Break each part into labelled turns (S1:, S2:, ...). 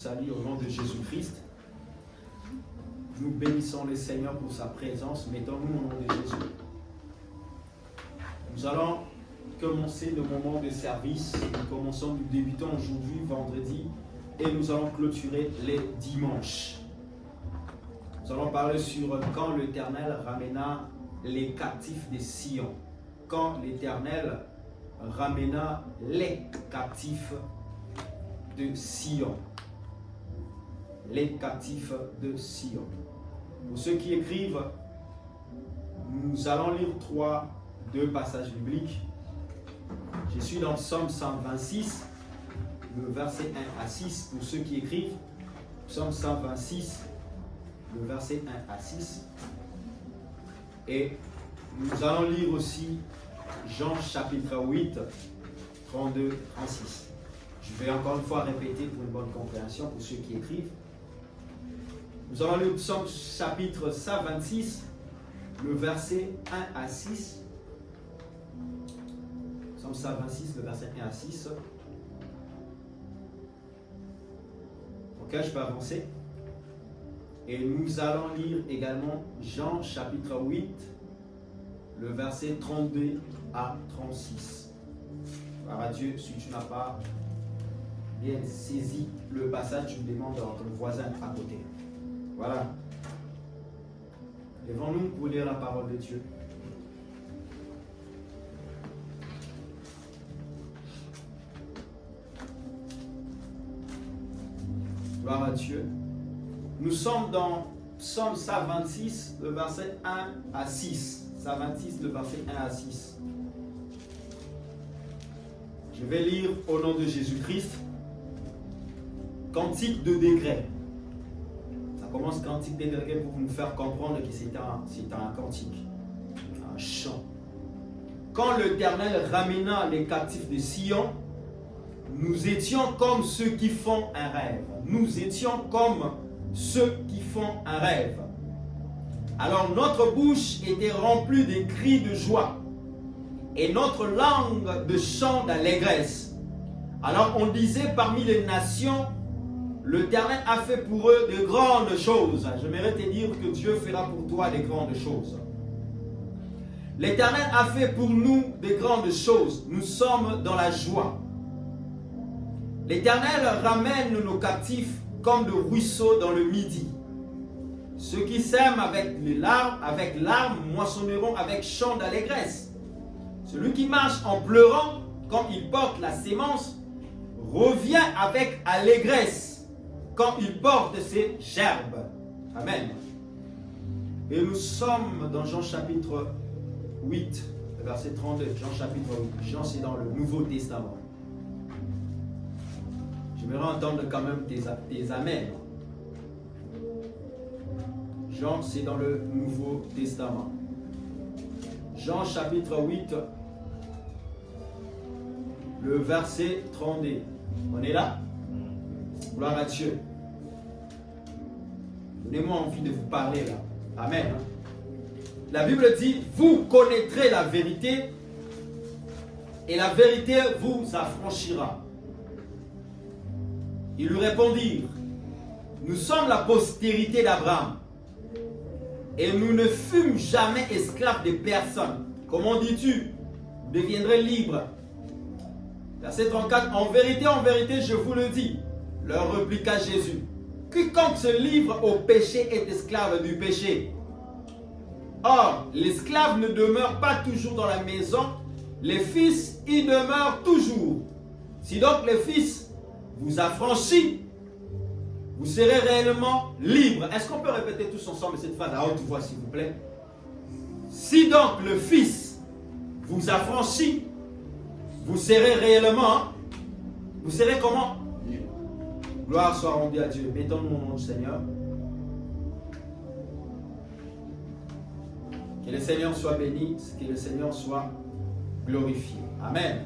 S1: Salut au nom de Jésus-Christ. Nous bénissons le Seigneur pour sa présence. Mettons-nous au nom de Jésus. Nous allons commencer le moment de service. Nous débutons aujourd'hui, vendredi, et nous allons clôturer les dimanches. Nous allons parler sur quand l'Éternel ramena les captifs de Sion. Quand l'Éternel ramena les captifs de Sion. Les captifs de Sion. Pour ceux qui écrivent, nous allons lire deux passages bibliques. Je suis dans Psaume 126, le verset 1 à 6. Pour ceux qui écrivent, Psaume 126, le verset 1 à 6. Et nous allons lire aussi Jean chapitre 8, 32, 36. Je vais encore une fois répéter pour une bonne compréhension pour ceux qui écrivent. Nous allons lire Psaume chapitre 126, le verset 1 à 6. Psaume 126, le verset 1 à 6. Ok, je peux avancer. Et nous allons lire également Jean chapitre 8, le verset 32 à 36. Gloire à Dieu, si tu n'as pas bien saisi le passage, tu me demandes à ton voisin à côté. Voilà. Levons-nous pour lire la parole de Dieu. Gloire à Dieu. Nous sommes dans Psaume 126, le verset 1 à 6. 126, le verset 1 à 6. Je vais lire au nom de Jésus-Christ. Cantique de degrés. Ça commence cantique de degrés pour nous faire comprendre que c'est un cantique, un chant. Quand l'Éternel ramena les captifs de Sion, nous étions comme ceux qui font un rêve. Nous étions comme ceux qui font un rêve. Alors notre bouche était remplie de cris de joie et notre langue de chants d'allégresse. Alors on disait parmi les nations, l'Éternel a fait pour eux de grandes choses. J'aimerais te dire que Dieu fera pour toi de grandes choses. L'Éternel a fait pour nous de grandes choses. Nous sommes dans la joie. L'Éternel ramène nos captifs comme de ruisseaux dans le midi. Ceux qui sèment avec larmes, moissonneront avec chant d'allégresse. Celui qui marche en pleurant, quand il porte la sémence, revient avec allégresse quand il porte ses gerbes. Amen. Et nous sommes dans Jean chapitre 8, verset 32. Jean chapitre 8. Jean, c'est dans le Nouveau Testament. J'aimerais entendre quand même tes amens. Jean, c'est dans le Nouveau Testament. Jean chapitre 8, le verset 32. On est là? Gloire à Dieu. Donnez-moi envie de vous parler là. Amen. La Bible dit, vous connaîtrez la vérité et la vérité vous affranchira. Ils lui répondirent, nous sommes la postérité d'Abraham et nous ne fûmes jamais esclaves de personne. Comment dis-tu? Vous deviendrez libres. Verset 34, en vérité, je vous le dis, leur répliqua Jésus, quiconque se livre au péché est esclave du péché. Or, l'esclave ne demeure pas toujours dans la maison, les fils y demeurent toujours. Si donc le Fils vous affranchit, vous serez réellement libre. Est-ce qu'on peut répéter tous ensemble cette phrase à haute voix, s'il vous plaît? Si donc le Fils vous affranchit, vous serez réellement, vous serez comment? Gloire soit rendue à Dieu. Mettons-nous au nom du Seigneur. Que le Seigneur soit béni, que le Seigneur soit glorifié. Amen.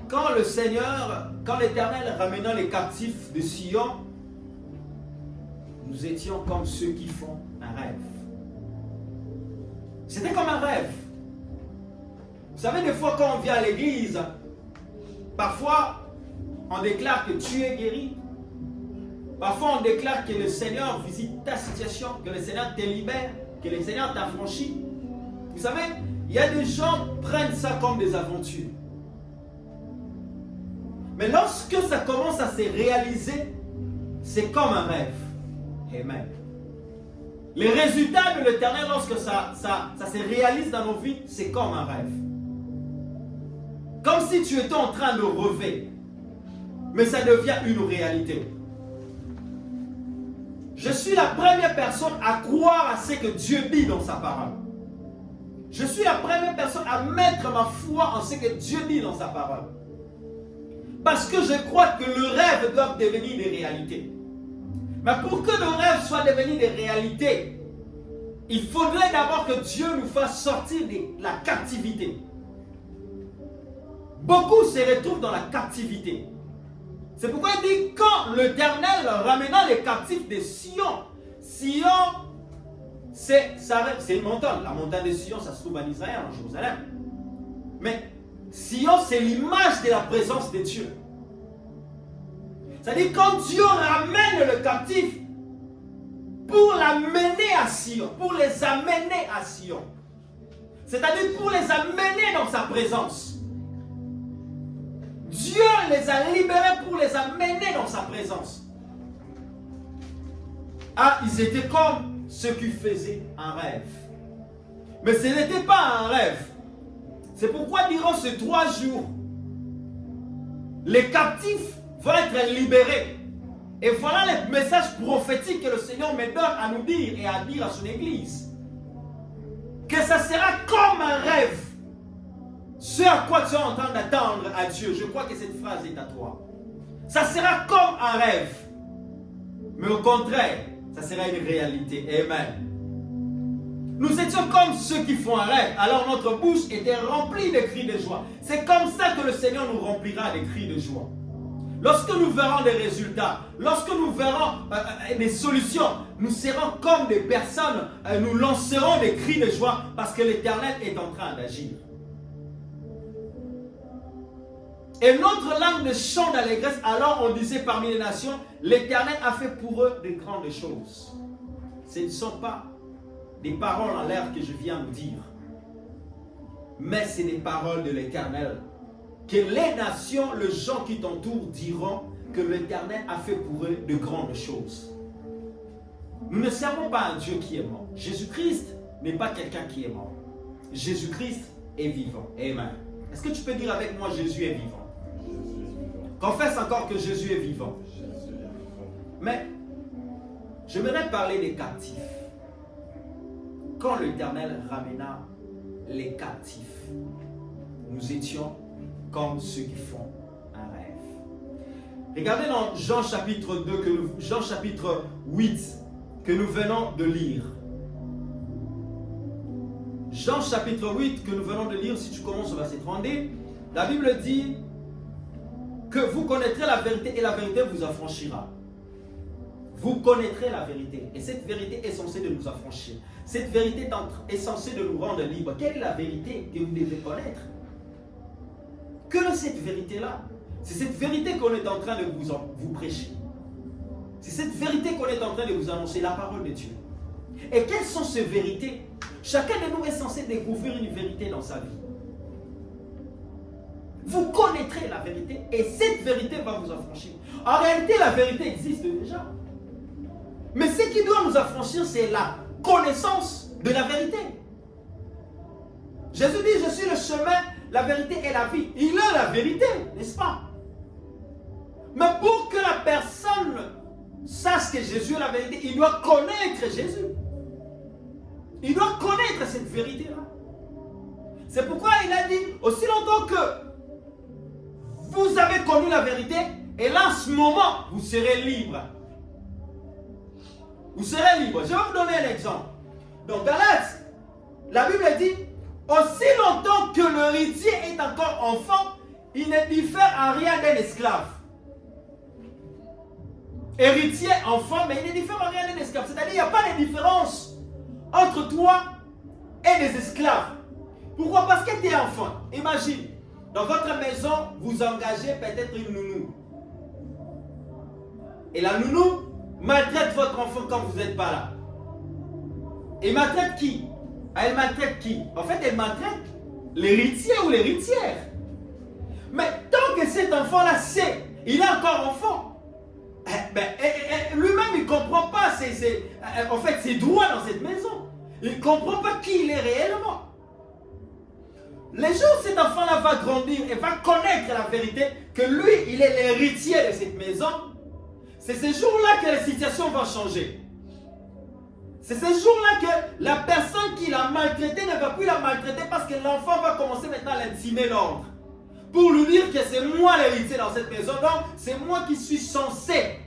S1: Quand l'Éternel ramena les captifs de Sion, nous étions comme ceux qui font un rêve. C'était comme un rêve. Vous savez, des fois quand on vient à l'église, parfois on déclare que tu es guéri. Parfois, on déclare que le Seigneur visite ta situation, que le Seigneur te libère, que le Seigneur t'affranchit. Vous savez, il y a des gens qui prennent ça comme des aventures. Mais lorsque ça commence à se réaliser, c'est comme un rêve. Amen. Les résultats de l'Éternel, lorsque ça se réalise dans nos vies, c'est comme un rêve. Comme si tu étais en train de rêver. Mais ça devient une réalité. Je suis la première personne à croire à ce que Dieu dit dans sa parole. Je suis la première personne à mettre ma foi en ce que Dieu dit dans sa parole. Parce que je crois que le rêve doit devenir des réalités. Mais pour que le rêve soit devenu des réalités, il faudrait d'abord que Dieu nous fasse sortir de la captivité. Beaucoup se retrouvent dans la captivité. C'est pourquoi il dit, quand l'Éternel ramena les captifs de Sion, Sion, c'est une montagne. La montagne de Sion, ça se trouve en Israël, en Jérusalem. Mais Sion, c'est l'image de la présence de Dieu. C'est-à-dire, quand Dieu ramène le captif pour l'amener à Sion, pour les amener à Sion, c'est-à-dire pour les amener dans sa présence. Dieu les a libérés pour les amener dans sa présence. Ah, ils étaient comme ceux qui faisaient un rêve. Mais ce n'était pas un rêve. C'est pourquoi durant ces 3 jours, les captifs vont être libérés. Et voilà le message prophétique que le Seigneur me donne à nous dire et à dire à son Église. Que ça sera comme un rêve. Ce à quoi tu es en train d'attendre à Dieu, je crois que cette phrase est à toi. Ça sera comme un rêve. Mais au contraire, ça sera une réalité. Amen. Nous étions comme ceux qui font un rêve. Alors notre bouche était remplie de cris de joie. C'est comme ça que le Seigneur nous remplira des cris de joie. Lorsque nous verrons des résultats, lorsque nous verrons des solutions, nous serons comme des personnes, nous lancerons des cris de joie parce que l'Éternel est en train d'agir. Et notre langue de chant d'allégresse, alors on disait parmi les nations, l'Éternel a fait pour eux de grandes choses. Ce ne sont pas des paroles en l'air que je viens de dire, mais c'est des paroles de l'Éternel. Que les nations, les gens qui t'entourent diront que l'Éternel a fait pour eux de grandes choses. Nous ne servons pas un Dieu qui est mort. Jésus-Christ n'est pas quelqu'un qui est mort. Jésus-Christ est vivant. Amen. Est-ce que tu peux dire avec moi, Jésus est vivant? Confesse encore que Jésus est vivant. Mais, j'aimerais parler des captifs. Quand l'Éternel ramena les captifs, nous étions comme ceux qui font un rêve. Regardez dans Jean chapitre 2, Jean chapitre 8, que nous venons de lire. Jean chapitre 8, que nous venons de lire, si tu commences au verset 32, la Bible dit que vous connaîtrez la vérité et la vérité vous affranchira. Vous connaîtrez la vérité. Et cette vérité est censée de nous affranchir. Cette vérité est censée de nous rendre libres. Quelle est la vérité que vous devez connaître? Que cette vérité-là, c'est cette vérité qu'on est en train de vous prêcher. C'est cette vérité qu'on est en train de vous annoncer, la parole de Dieu. Et quelles sont ces vérités? Chacun de nous est censé découvrir une vérité dans sa vie. Vous connaîtrez la vérité et cette vérité va vous affranchir. En réalité, la vérité existe déjà. Mais ce qui doit nous affranchir, c'est la connaissance de la vérité. Jésus dit, je suis le chemin, la vérité et la vie. Il a la vérité, n'est-ce pas? Mais pour que la personne sache que Jésus est la vérité, il doit connaître Jésus. Il doit connaître cette vérité-là. C'est pourquoi il a dit, aussi longtemps que vous avez connu la vérité, et là, en ce moment, vous serez libre. Vous serez libre. Je vais vous donner un exemple. Dans Galates, la Bible dit, aussi longtemps que l'héritier est encore enfant, il ne diffère en rien d'un esclave. Héritier, enfant, mais il ne diffère en rien d'un esclave. C'est-à-dire qu'il n'y a pas de différence entre toi et des esclaves. Pourquoi? Parce que tu es enfant. Imagine, dans votre maison, vous engagez peut-être une nounou. Et la nounou maltraite votre enfant quand vous n'êtes pas là. Et maltraite qui? Elle maltraite qui? En fait, elle maltraite l'héritier ou l'héritière. Mais tant que cet enfant-là sait, il est encore enfant, lui-même il ne comprend pas en fait, ses droits dans cette maison. Il ne comprend pas qui il est réellement. Les jours où cet enfant-là va grandir et va connaître la vérité, que lui, il est l'héritier de cette maison, c'est ces jours-là que la situation va changer. C'est ces jours-là que la personne qui l'a maltraité ne va plus la maltraiter parce que l'enfant va commencer maintenant à l'intimer l'ordre. Pour lui dire que c'est moi l'héritier dans cette maison, donc c'est moi qui suis censé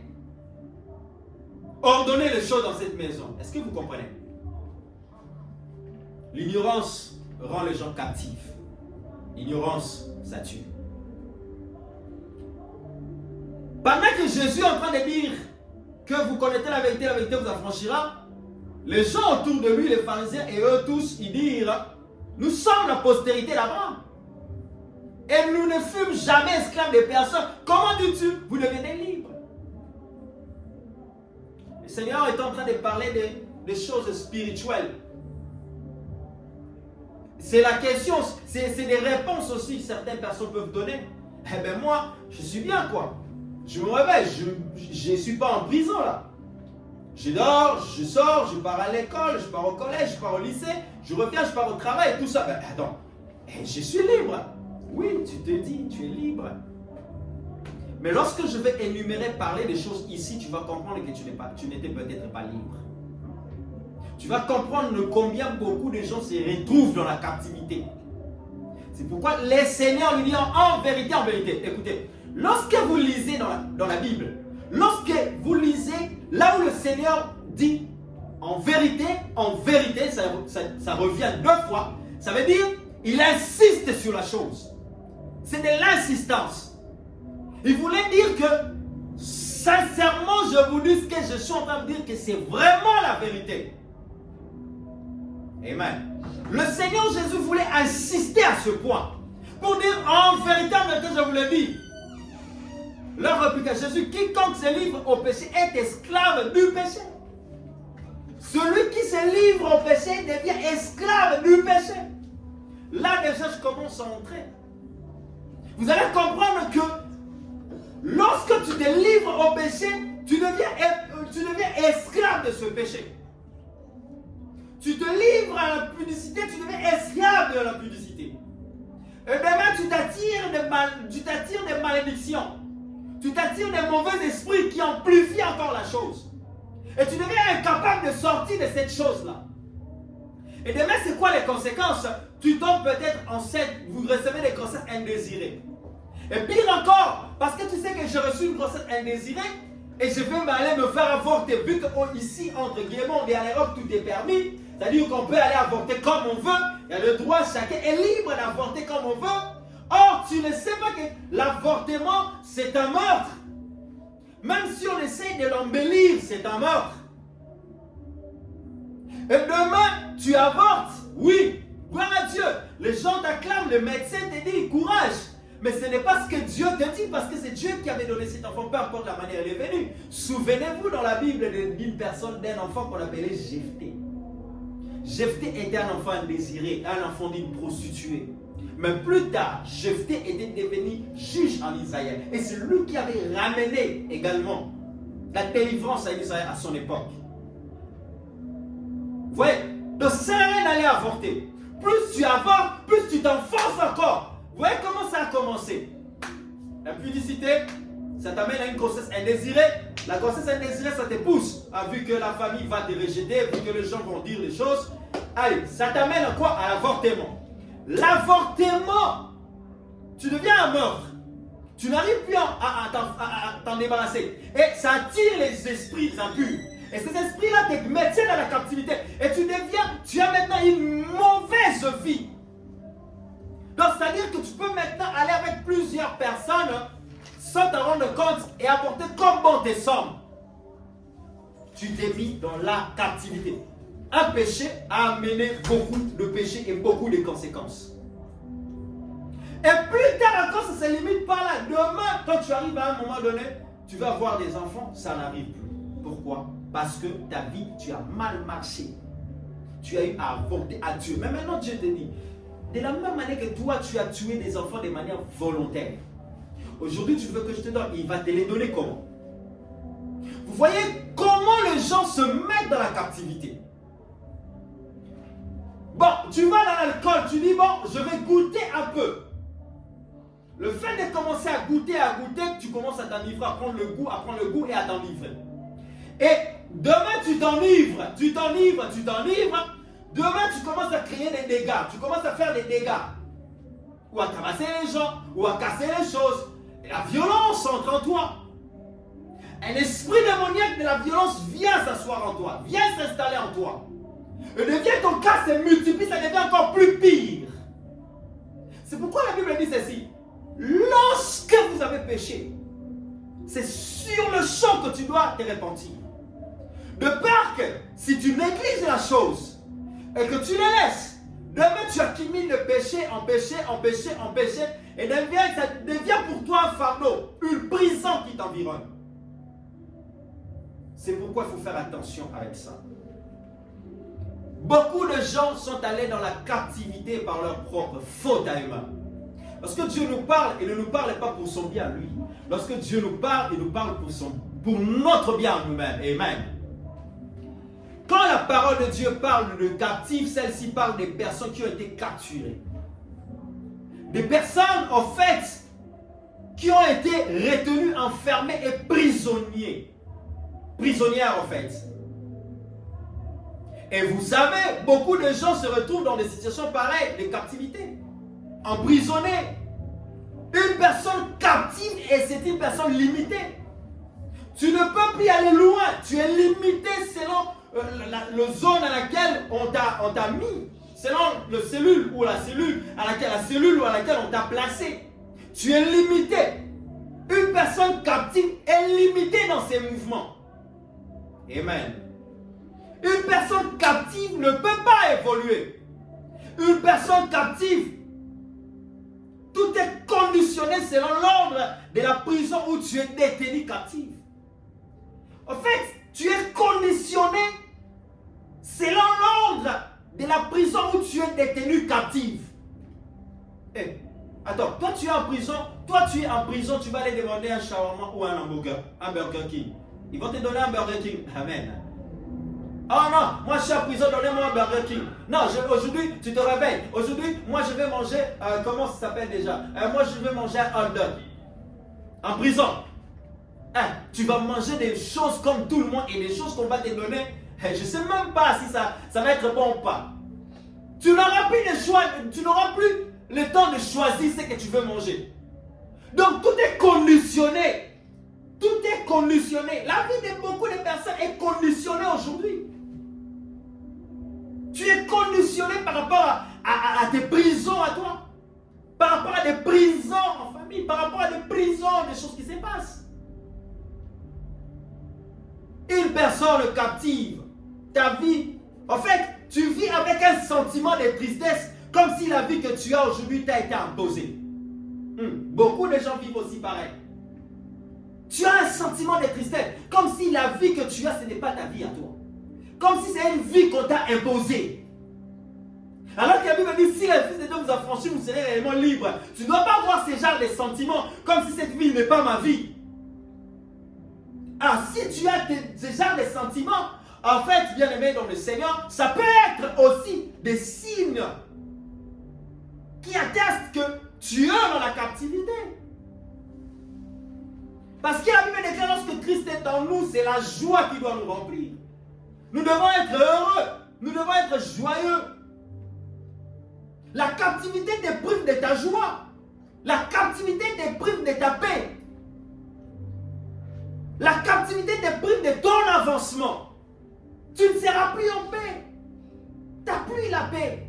S1: ordonner les choses dans cette maison. Est-ce que vous comprenez? L'ignorance rend les gens captifs. L'ignorance, ça tue. Pendant que Jésus est en train de dire que vous connaîtrez la vérité vous affranchira, les gens autour de lui, les pharisiens et eux tous, ils dirent, nous sommes la postérité d'Abraham. Et nous ne fûmes jamais esclaves de personne. Comment dis-tu? Vous devenez libre. Le Seigneur est en train de parler des choses spirituelles. C'est la question, c'est des réponses aussi que certaines personnes peuvent donner. Eh bien moi, je suis bien quoi. Je me réveille, je ne suis pas en prison là. Je dors, je sors, je pars à l'école, je pars au collège, je pars au lycée, je reviens, je pars au travail et tout ça. Ben, attends, je suis libre. Oui, tu te dis, tu es libre. Mais lorsque je vais énumérer, parler des choses ici, tu vas comprendre que tu n'étais peut-être pas libre. Tu vas comprendre combien beaucoup de gens se retrouvent dans la captivité. C'est pourquoi les seigneurs lui disent en vérité, écoutez, lorsque vous lisez dans la Bible, lorsque vous lisez là où le Seigneur dit en vérité, ça revient 2 fois, ça veut dire il insiste sur la chose. C'est de l'insistance. Il voulait dire que sincèrement, je vous dis ce que je suis en train de dire, que c'est vraiment la vérité. Amen. Le Seigneur Jésus voulait insister à ce point pour dire en vérité, je vous le dis. Leur réplique à Jésus, quiconque se livre au péché est esclave du péché. Celui qui se livre au péché devient esclave du péché. Là déjà je commence à entrer. Vous allez comprendre que lorsque tu te livres au péché, tu deviens esclave de ce péché. Tu te livres à la pudicité, tu deviens esclave de la pudicité. Et demain tu t'attires des malédictions. Tu t'attires des mauvais esprits qui amplifient encore la chose. Et tu deviens incapable de sortir de cette chose-là. Et demain, c'est quoi les conséquences? Tu tombes peut-être enceinte, vous recevez des grossesses indésirées. Et pire encore, parce que tu sais que j'ai reçu une grossesse indésirée et je vais m'aller me faire avorter. Vu qu'ici, entre guillemets, on est à l'Europe, tout est permis. C'est-à-dire qu'on peut aller avorter comme on veut. Il y a le droit, chacun est libre d'avorter comme on veut. Or, tu ne sais pas que l'avortement, c'est un meurtre. Même si on essaye de l'embellir, c'est un meurtre. Et demain, tu avortes. Oui, gloire à Dieu. Les gens t'acclament, le médecin te dit courage. Mais ce n'est pas ce que Dieu te dit, parce que c'est Dieu qui avait donné cet enfant, peu importe la manière il est venu. Souvenez-vous dans la Bible d'une personne, d'un enfant qu'on appelait Jephthé. Jephthé était un enfant indésiré, un enfant d'une prostituée. Mais plus tard, Jephthé était devenu juge en Israël. Et c'est lui qui avait ramené également la délivrance à Israël à son époque. Vous voyez, donc ça sert à rien d'aller avorter. Plus tu avortes, plus tu t'enfonces encore. Vous voyez comment ça a commencé? La pudicité, ça t'amène à une grossesse indésirée. La grossesse indésirée, ça te pousse. Vu que la famille va te rejeter, vu que les gens vont dire les choses. Allez, ça t'amène à quoi? À l'avortement. L'avortement, tu deviens un meurtre. Tu n'arrives plus à t'en débarrasser. Et ça attire les esprits impurs. Et ces esprits-là te mettent dans la captivité. Et tu as maintenant une mauvaise vie. Donc, c'est-à-dire que tu peux maintenant aller avec plusieurs personnes sans te rendre compte et apporter comme bon te semble. Tu t'es mis dans la captivité. Un péché a amené beaucoup de péchés et beaucoup de conséquences. Et plus tard encore, ça ne se limite pas là. Demain, quand tu arrives à un moment donné, tu vas avoir des enfants, ça n'arrive plus. Pourquoi? Parce que ta vie, tu as mal marché. Tu as eu à avorter à Dieu. Mais maintenant, Dieu te dit, de la même manière que toi, tu as tué des enfants de manière volontaire. Aujourd'hui, tu veux que je te donne. Il va te les donner comment? Vous voyez comment les gens se mettent dans la captivité. Bon, tu vas dans l'alcool, tu dis, bon, je vais goûter un peu. Le fait de commencer à goûter, tu commences à t'enivrer, à prendre le goût et à t'enivrer. Et demain, tu t'enivres. Demain, tu commences à créer des dégâts. Tu commences à faire des dégâts. Ou à tabasser les gens, ou à casser les choses. Et la violence entre en toi. Un esprit démoniaque de la violence vient s'asseoir en toi, vient s'installer en toi. Et devient ton cas se multiplie, ça devient encore plus pire. C'est pourquoi la Bible dit ceci. Lorsque vous avez péché, c'est sur le champ que tu dois te repentir. De peur que si tu négliges la chose et que tu la laisses, demain tu accumules de péché en péché, et ça devient pour toi un fardeau, une prison qui t'environne. C'est pourquoi il faut faire attention avec ça. Beaucoup de gens sont allés dans la captivité par leur propre faute à eux-mêmes. Lorsque Dieu nous parle, il ne nous parle pas pour son bien lui. Lorsque Dieu nous parle, il nous parle pour notre bien nous-mêmes. Amen. Quand la parole de Dieu parle de captifs, celle-ci parle des personnes qui ont été capturées. Des personnes, en fait, qui ont été retenues, enfermées et prisonnières, en fait. Et vous savez, beaucoup de gens se retrouvent dans des situations pareilles, de captivité, emprisonnés. Une personne captive et c'est une personne limitée. Tu ne peux plus aller loin, tu es limité selon la zone à laquelle on t'a mis, selon la cellule ou à laquelle on t'a placé. Tu es limité. Une personne captive est limitée dans ses mouvements. Amen. Une personne captive ne peut pas évoluer. Une personne captive, tout est conditionné selon l'ordre de la prison où tu es détenu captif. En fait, tu es conditionné selon l'ordre de la prison où tu es détenu captif. Hey, attends, toi tu es en prison, tu vas aller demander un shawarma ou un hamburger, un Burger King. Ils vont te donner un Burger King. Amen. Oh non, moi je suis en prison, donnez-moi un Burger King. Non, aujourd'hui tu te réveilles. Aujourd'hui, moi je vais manger, comment ça s'appelle déjà? Moi je vais manger un hot dog. En prison. Tu vas manger des choses comme tout le monde et des choses qu'on va te donner. Je ne sais même pas si ça va être bon ou pas. Tu n'auras plus le choix, tu n'auras plus le temps de choisir ce que tu veux manger. Donc tout est conditionné. Tout est conditionné. La vie de beaucoup de personnes est conditionnée aujourd'hui. Tu es conditionné par rapport à tes prisons à toi. Par rapport à des prisons en famille. Par rapport à des prisons, des choses qui se passent. Une personne captive, ta vie, en fait, tu vis avec un sentiment de tristesse comme si la vie que tu as aujourd'hui t'a été imposée. Beaucoup de gens vivent aussi pareil. Tu as un sentiment de tristesse comme si la vie que tu as, ce n'est pas ta vie à toi. Comme si c'est une vie qu'on t'a imposée. Alors que la Bible dit, si le Fils de Dieu vous a franchi, vous serez réellement libre. Tu ne dois pas avoir ce genre de sentiments comme si cette vie n'est pas ma vie. Ah, si tu as ce genre de sentiments, en fait, bien aimé dans le Seigneur, ça peut être aussi des signes qui attestent que tu es dans la captivité. Parce que la Bible déclare lorsque Christ est en nous, c'est la joie qui doit nous remplir. Nous devons être heureux, nous devons être joyeux. La captivité te prive de ta joie. La captivité te prive de ta paix. La captivité te prive de ton avancement. Tu ne seras plus en paix. Tu n'as plus la paix.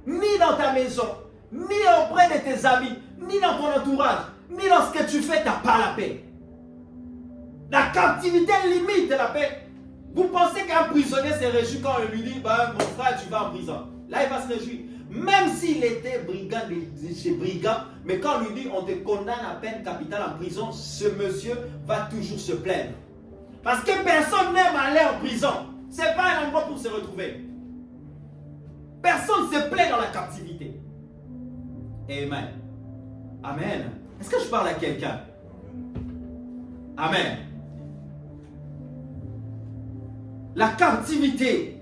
S1: Ni dans ta maison, ni auprès de tes amis, ni dans ton entourage, ni dans ce que tu fais, tu n'as pas la paix. La captivité limite la paix. Vous pensez qu'un prisonnier se réjouit quand on lui dit, bah, mon frère, tu vas en prison. Là, il va se réjouir. Même s'il était brigand de chez brigand, mais quand on lui dit on te condamne à peine capitale en prison, ce monsieur va toujours se plaindre. Parce que personne n'aime aller en prison. Ce n'est pas un endroit pour se retrouver. Personne ne se plaît dans la captivité. Amen. Amen. Est-ce que je parle à quelqu'un? Amen. La captivité,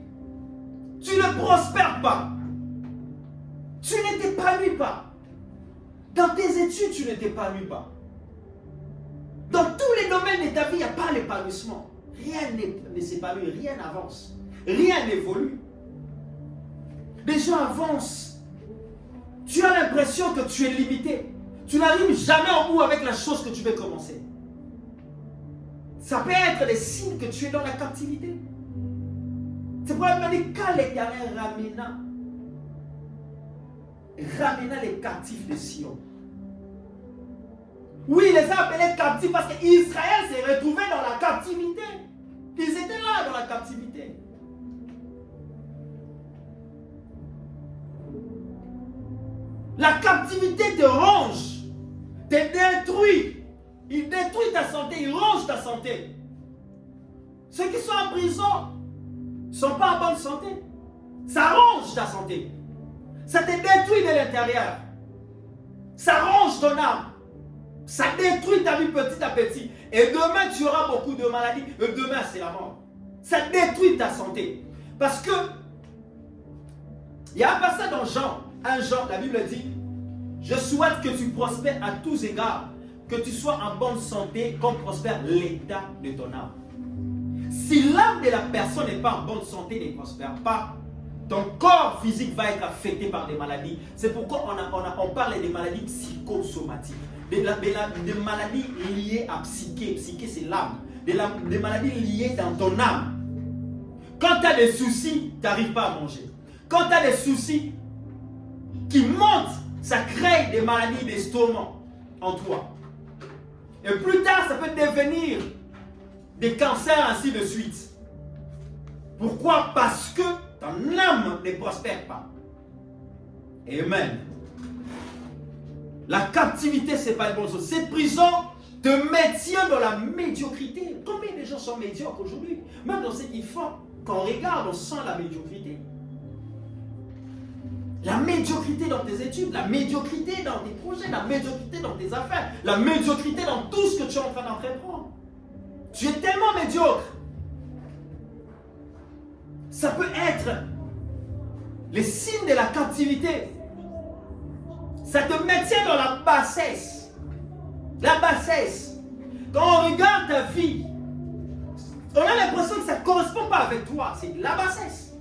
S1: tu ne prospères pas. Tu ne t'épanouis pas. Dans tes études, tu ne t'épanouis pas. Dans tous les domaines de ta vie, il n'y a pas l'épanouissement. Rien ne s'épanouit, rien n'avance. Rien n'évolue. Les gens avancent. Tu as l'impression que tu es limité. Tu n'arrives jamais au bout avec la chose que tu veux commencer. Ça peut être des signes que tu es dans la captivité. C'est pour ça que quand l'Éternel ramena les captifs de Sion. Oui, il les a appelés captifs parce qu'Israël s'est retrouvé dans la captivité. Ils étaient là dans la captivité. La captivité te ronge, te détruit. Il détruit ta santé, il ronge ta santé. Ceux qui sont en prison ne sont pas en bonne santé. Ça ronge ta santé. Ça te détruit de l'intérieur. Ça ronge ton âme. Ça détruit ta vie petit à petit. Et demain, tu auras beaucoup de maladies. Et demain, c'est la mort. Ça détruit ta santé. Parce que, il y a un passage dans Jean. Jean, la Bible dit, je souhaite que tu prospères à tous égards. Que tu sois en bonne santé comme prospère l'état de ton âme. Si l'âme de la personne n'est pas en bonne santé, ne prospère pas, ton corps physique va être affecté par des maladies. C'est pourquoi on parle des maladies psychosomatiques. Des maladies liées à psyché. Psyché, c'est l'âme. Des maladies liées dans ton âme. Quand tu as des soucis, tu n'arrives pas à manger. Quand tu as des soucis qui montent, ça crée des maladies d'estomac en toi. Et plus tard, ça peut devenir des cancers, ainsi de suite. Pourquoi? Parce que ton âme ne prospère pas. Amen. La captivité, ce n'est pas une bonne chose. Cette prison te maintient dans la médiocrité. Combien de gens sont médiocres aujourd'hui? Même dans ce qu'ils font, quand on regarde, on sent la médiocrité. La médiocrité dans tes études, la médiocrité dans tes projets, la médiocrité dans tes affaires, la médiocrité dans tout ce que tu es en train d'entreprendre. Tu es tellement médiocre. Ça peut être les signes de la captivité. Ça te maintient dans la bassesse. La bassesse. Quand on regarde ta vie, on a l'impression que ça ne correspond pas avec toi. C'est la bassesse.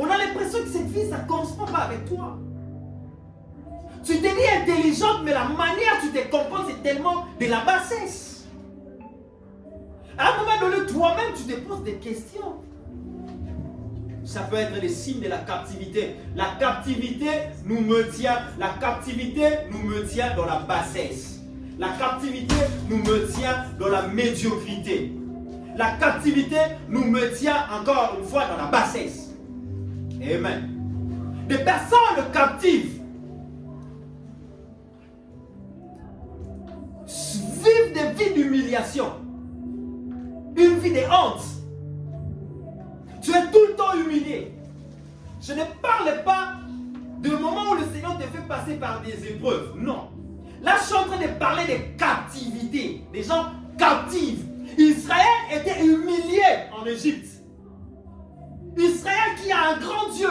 S1: On a l'impression que cette vie, ça ne correspond pas avec toi. Tu te dis intelligente, mais la manière dont tu te comportes, c'est tellement de la bassesse. À un moment donné, toi-même, tu te poses des questions. Ça peut être les signes de la captivité. La captivité nous maintient. La captivité nous maintient dans la bassesse. La captivité nous maintient dans la médiocrité. La captivité nous maintient encore une fois dans la bassesse. Amen. Des personnes captives vivent des vies d'humiliation. Une vie de honte. Tu es tout le temps humilié. Je ne parle pas du moment où le Seigneur te fait passer par des épreuves. Non. Là, je suis en train de parler de captivité. Des gens captifs. Israël était humilié en Égypte. Israël qui a un grand Dieu.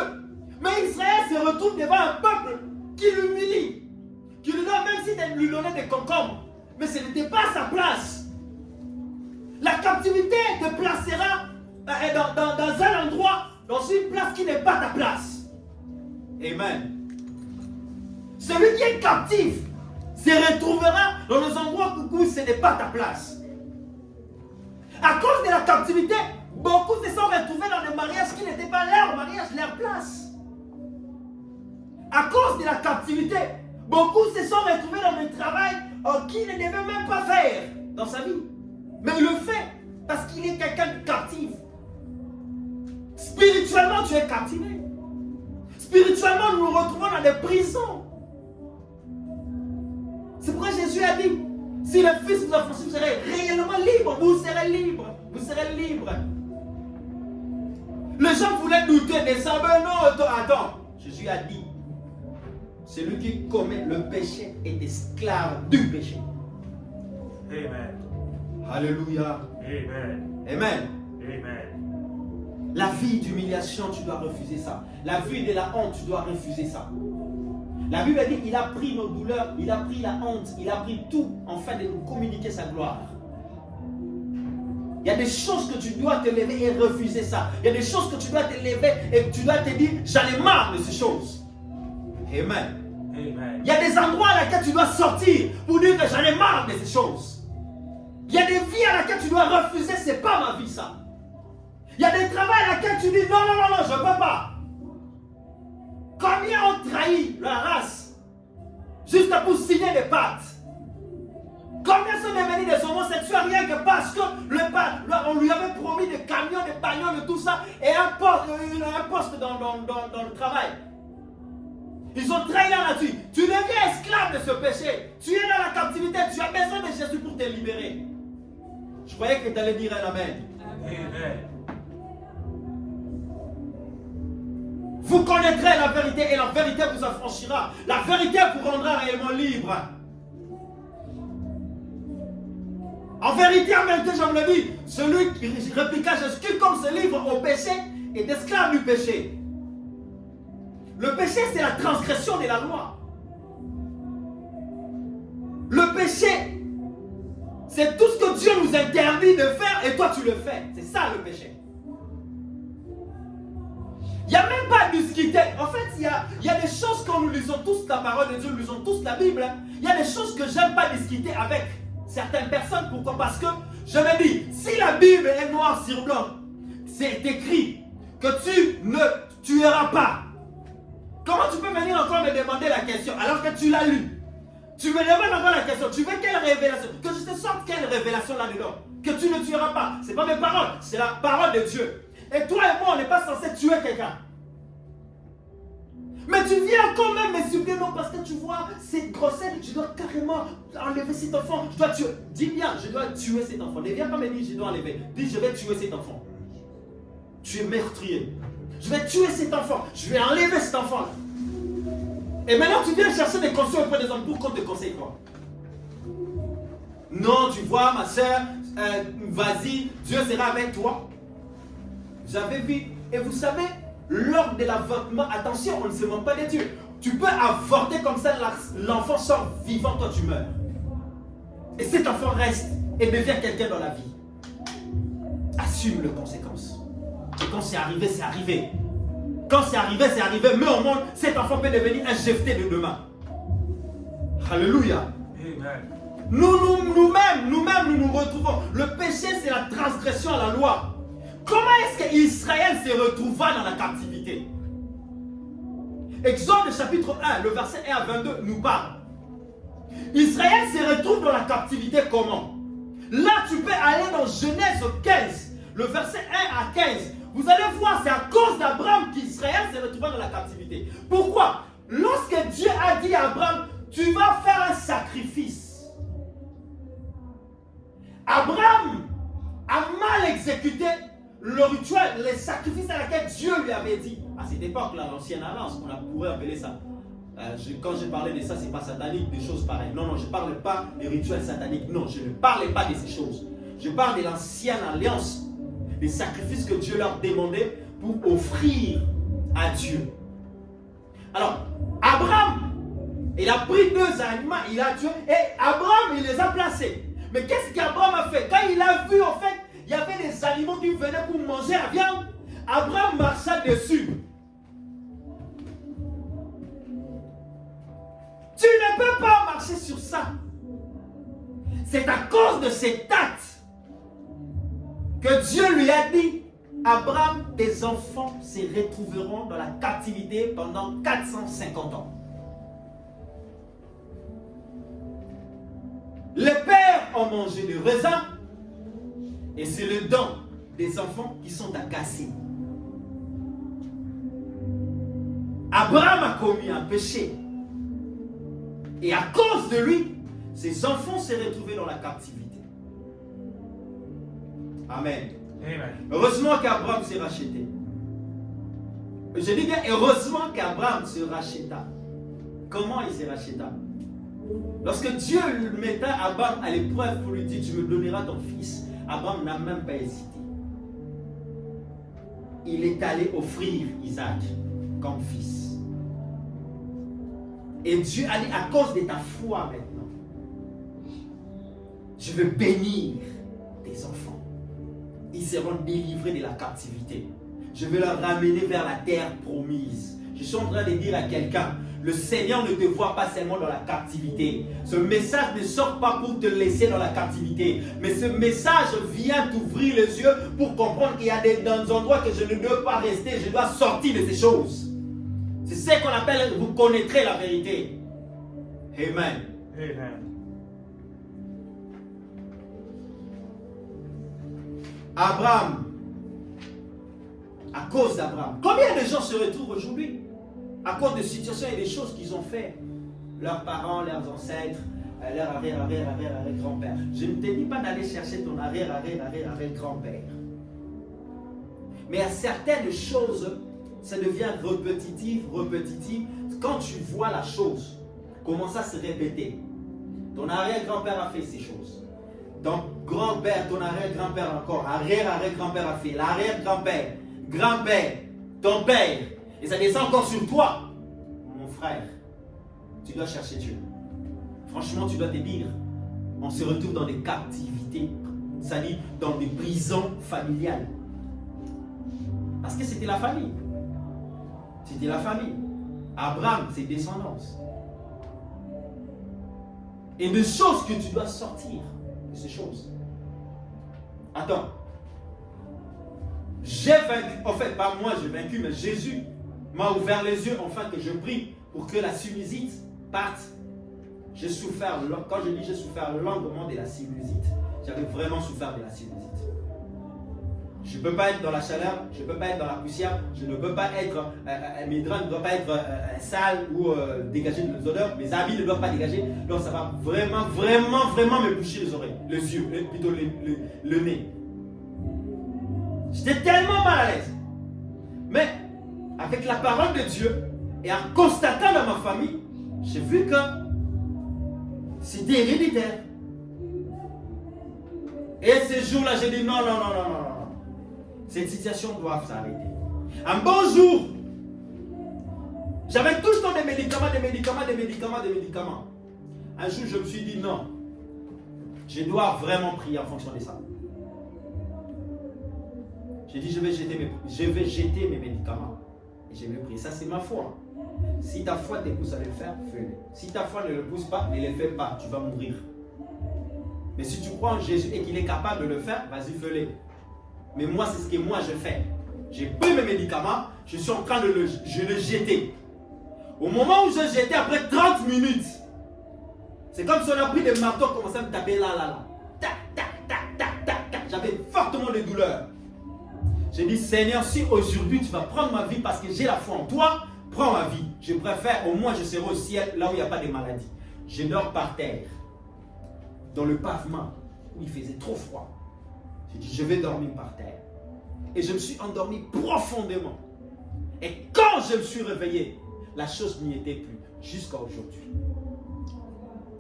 S1: Mais Israël se retrouve devant un peuple qui l'humilie. Qui lui donne, même si tu lui donnais des concombres. Mais ce n'était pas sa place. La captivité te placera dans un endroit, dans une place qui n'est pas ta place. Amen. Celui qui est captif se retrouvera dans les endroits où ce n'est pas ta place. À cause de la captivité, beaucoup se sont retrouvés dans des mariages qui n'étaient pas leur mariage, leur place. À cause de la captivité, beaucoup se sont retrouvés dans le travail qu'il ne devait même pas faire dans sa vie. Mais il le fait parce qu'il est quelqu'un de captif. Spirituellement, tu es captivé. Spirituellement, nous nous retrouvons dans des prisons. C'est pourquoi Jésus a dit, si le Fils vous affranchit, vous serez réellement libre. Vous serez libre. Vous serez libre. Les gens voulaient douter des saints. Mais non, attends. Jésus a dit, celui qui commet le péché est esclave du péché.
S2: Amen.
S1: Alléluia.
S2: Amen.
S1: Amen.
S2: Amen.
S1: La vie d'humiliation, tu dois refuser ça. La vie de la honte, tu dois refuser ça. La Bible dit, il a pris nos douleurs, il a pris la honte, il a pris tout, afin de nous communiquer sa gloire. Il y a des choses que tu dois te lever et refuser ça. Il y a des choses que tu dois te lever et tu dois te dire, j'en ai marre de ces choses. Amen.
S2: Amen.
S1: Il y a des endroits à laquelle tu dois sortir pour dire que j'en ai marre de ces choses. Il y a des vies à laquelle tu dois refuser, c'est pas ma vie ça. Il y a des travaux à laquelle tu dis, non, je ne peux pas. Combien ont trahi la race juste pour signer des pactes? Combien sont devenus des homosexuels rien que parce que on lui avait promis des camions, des bagnoles, tout ça, et un poste dans le travail. Ils ont trahi là-dessus. Tu deviens esclave de ce péché. Tu es dans la captivité, tu as besoin de Jésus pour te libérer. Je croyais que tu allais dire un amen.
S2: Amen.
S1: Vous connaîtrez la vérité et la vérité vous affranchira. La vérité vous rendra réellement libre. En vérité, je vous le dis, celui qui répliqua Jésus, quiconque se livre au péché est esclave du péché. Le péché, c'est la transgression de la loi. Le péché, c'est tout ce que Dieu nous interdit de faire et toi tu le fais. C'est ça le péché. Il n'y a même pas à discuter. En fait, il y a des choses quand nous lisons tous la parole de Dieu, nous lisons tous la Bible. Il y a des choses que j'aime pas discuter avec certaines personnes. Pourquoi? Parce que je me dis, si la Bible est noire sur blanc, c'est écrit que tu ne tueras pas. Comment tu peux venir encore me demander la question alors que tu l'as lu? Tu me demandes encore la question. Tu veux quelle révélation? Que je te sorte quelle révélation là-dedans? Que tu ne tueras pas. Ce n'est pas mes paroles, c'est la parole de Dieu. Et toi et moi, on n'est pas censé tuer quelqu'un. Mais tu viens quand même me supplier, non, parce que tu vois, c'est grossesse, je dois carrément enlever cet enfant. Je dois tuer. Dis bien, je dois tuer cet enfant. Ne viens pas me dire, je dois enlever. Dis, je vais tuer cet enfant. Tu es meurtrier. Je vais tuer cet enfant. Je vais enlever cet enfant. Et maintenant, tu viens chercher des conseils auprès des hommes pour qu'on te conseille quoi? Non, tu vois, ma soeur, vas-y, Dieu sera avec toi. Vous avez vu, et vous savez, lors de l'avortement, attention, on ne se moque pas de Dieu. Tu peux avorter comme ça, l'enfant sort vivant, toi tu meurs. Et cet enfant reste et devient quelqu'un dans la vie. Assume les conséquences. Et quand c'est arrivé, c'est arrivé. Quand c'est arrivé, c'est arrivé. Mais au monde, cet enfant peut devenir un jeté de demain. Alléluia.
S2: Amen.
S1: Nous-mêmes, nous nous retrouvons. Le péché, c'est la transgression à la loi. Comment est-ce qu'Israël se retrouva dans la captivité? Exode chapitre 1, le verset 1 à 22 nous parle. Israël se retrouve dans la captivité comment? Là, tu peux aller dans Genèse 15, le verset 1 à 15. Vous allez voir, c'est à cause d'Abraham qu'Israël se retrouva dans la captivité. Pourquoi? Lorsque Dieu a dit à Abraham, tu vas faire un sacrifice. Abraham a mal exécuté le rituel, les sacrifices à laquelle Dieu lui avait dit. À cette époque-là, l'ancienne alliance, on pourrait appeler ça. Quand je parlais de ça, c'est pas satanique, des choses pareilles. Non, je ne parle pas des rituels sataniques. Non, je ne parlais pas de ces choses. Je parle de l'ancienne alliance, des sacrifices que Dieu leur demandait pour offrir à Dieu. Alors, Abraham, il a pris 2 animaux, il a tué, et Abraham, il les a placés. Mais qu'est-ce qu'Abraham a fait? Quand il a vu, en fait, il y avait des animaux qui venaient pour manger la viande, Abraham marcha dessus. Tu ne peux pas marcher sur ça. C'est à cause de cet acte que Dieu lui a dit, Abraham, tes enfants se retrouveront dans la captivité pendant 450 ans. Les pères ont mangé le raisin et c'est le dent des enfants qui sont à casser. Abraham a commis un péché. Et à cause de lui, ses enfants s'est retrouvés dans la captivité. Amen.
S2: Amen.
S1: Heureusement qu'Abraham s'est racheté. Je dis bien heureusement qu'Abraham se racheta. Comment il s'est racheté? Lorsque Dieu mettait Abraham à l'épreuve pour lui dire tu me donneras ton fils, Abraham n'a même pas hésité. Il est allé offrir Isaac comme fils. Et Dieu a dit à cause de ta foi maintenant, je veux bénir tes enfants. Ils seront délivrés de la captivité. Je vais leur ramener vers la terre promise. Je suis en train de dire à quelqu'un, le Seigneur ne te voit pas seulement dans la captivité. Ce message ne sort pas pour te laisser dans la captivité. Mais ce message vient t'ouvrir les yeux pour comprendre qu'il y a des endroits que je ne dois pas rester. Je dois sortir de ces choses. C'est ce qu'on appelle, vous connaîtrez la vérité. Amen.
S2: Amen.
S1: Abraham, à cause d'Abraham, combien de gens se retrouvent aujourd'hui à cause de situations et des choses qu'ils ont fait? Leurs parents, leurs ancêtres, leur arrière-grand-père. Je ne te dis pas d'aller chercher ton arrière-grand-père. Mais à certaines choses, ça devient répétitif. Quand tu vois la chose commencer à se répéter, ton arrière-grand-père a fait ces choses. Ton grand-père, ton arrière-grand-père encore, arrière-grand-père a fait, l'arrière-grand-père, grand-père, ton père, et ça descend encore sur toi. Mon frère, tu dois chercher Dieu. Franchement, tu dois te dire, on se retrouve dans des captivités, c'est-à-dire dans des prisons familiales. Parce que c'était la famille. C'était la famille. Abraham, ses descendances. Et des choses que tu dois sortir de ces choses. Attends. J'ai vaincu, en fait, pas moi j'ai vaincu, mais Jésus m'a ouvert les yeux afin que je prie pour que la sinusite parte. J'ai souffert, quand je dis j'ai souffert longuement de la sinusite, j'avais vraiment souffert de la sinusite. Je ne peux pas être dans la chaleur, je ne peux pas être dans la poussière, je ne peux pas être, mes draps ne doivent pas être sales ou dégager des odeurs, mes habits ne doivent pas dégager, donc ça va vraiment me boucher les oreilles, les yeux, plutôt le nez. J'étais tellement mal à l'aise. Mais avec la parole de Dieu et en constatant dans ma famille, j'ai vu que c'était héréditaire. Et ce jour-là, j'ai dit non. Cette situation doit s'arrêter. Un bon jour, j'avais tout le temps des médicaments. Un jour, je me suis dit non. Je dois vraiment prier en fonction de ça. J'ai dit je vais jeter mes médicaments. Et je vais prier. Ça, c'est ma foi. Si ta foi te pousse à le faire, fais-le. Si ta foi ne le pousse pas, ne le fais pas. Tu vas mourir. Mais si tu crois en Jésus et qu'il est capable de le faire, vas-y, fais-le. Mais moi, c'est ce que moi je fais. J'ai pris mes médicaments, je suis en train de le jeter. Au moment où je jetais, après 30 minutes, c'est comme si on a pris des marteaux, on commençait à me taper là. Tac. J'avais fortement de douleur. J'ai dit, Seigneur, si aujourd'hui tu vas prendre ma vie parce que j'ai la foi en toi, prends ma vie. Je préfère, au moins je serai au ciel, là où il n'y a pas de maladie. Je dors par terre, dans le pavement, où il faisait trop froid. J'ai dit, je vais dormir par terre. Et je me suis endormi profondément. Et quand je me suis réveillé, la chose n'y était plus, jusqu'à aujourd'hui.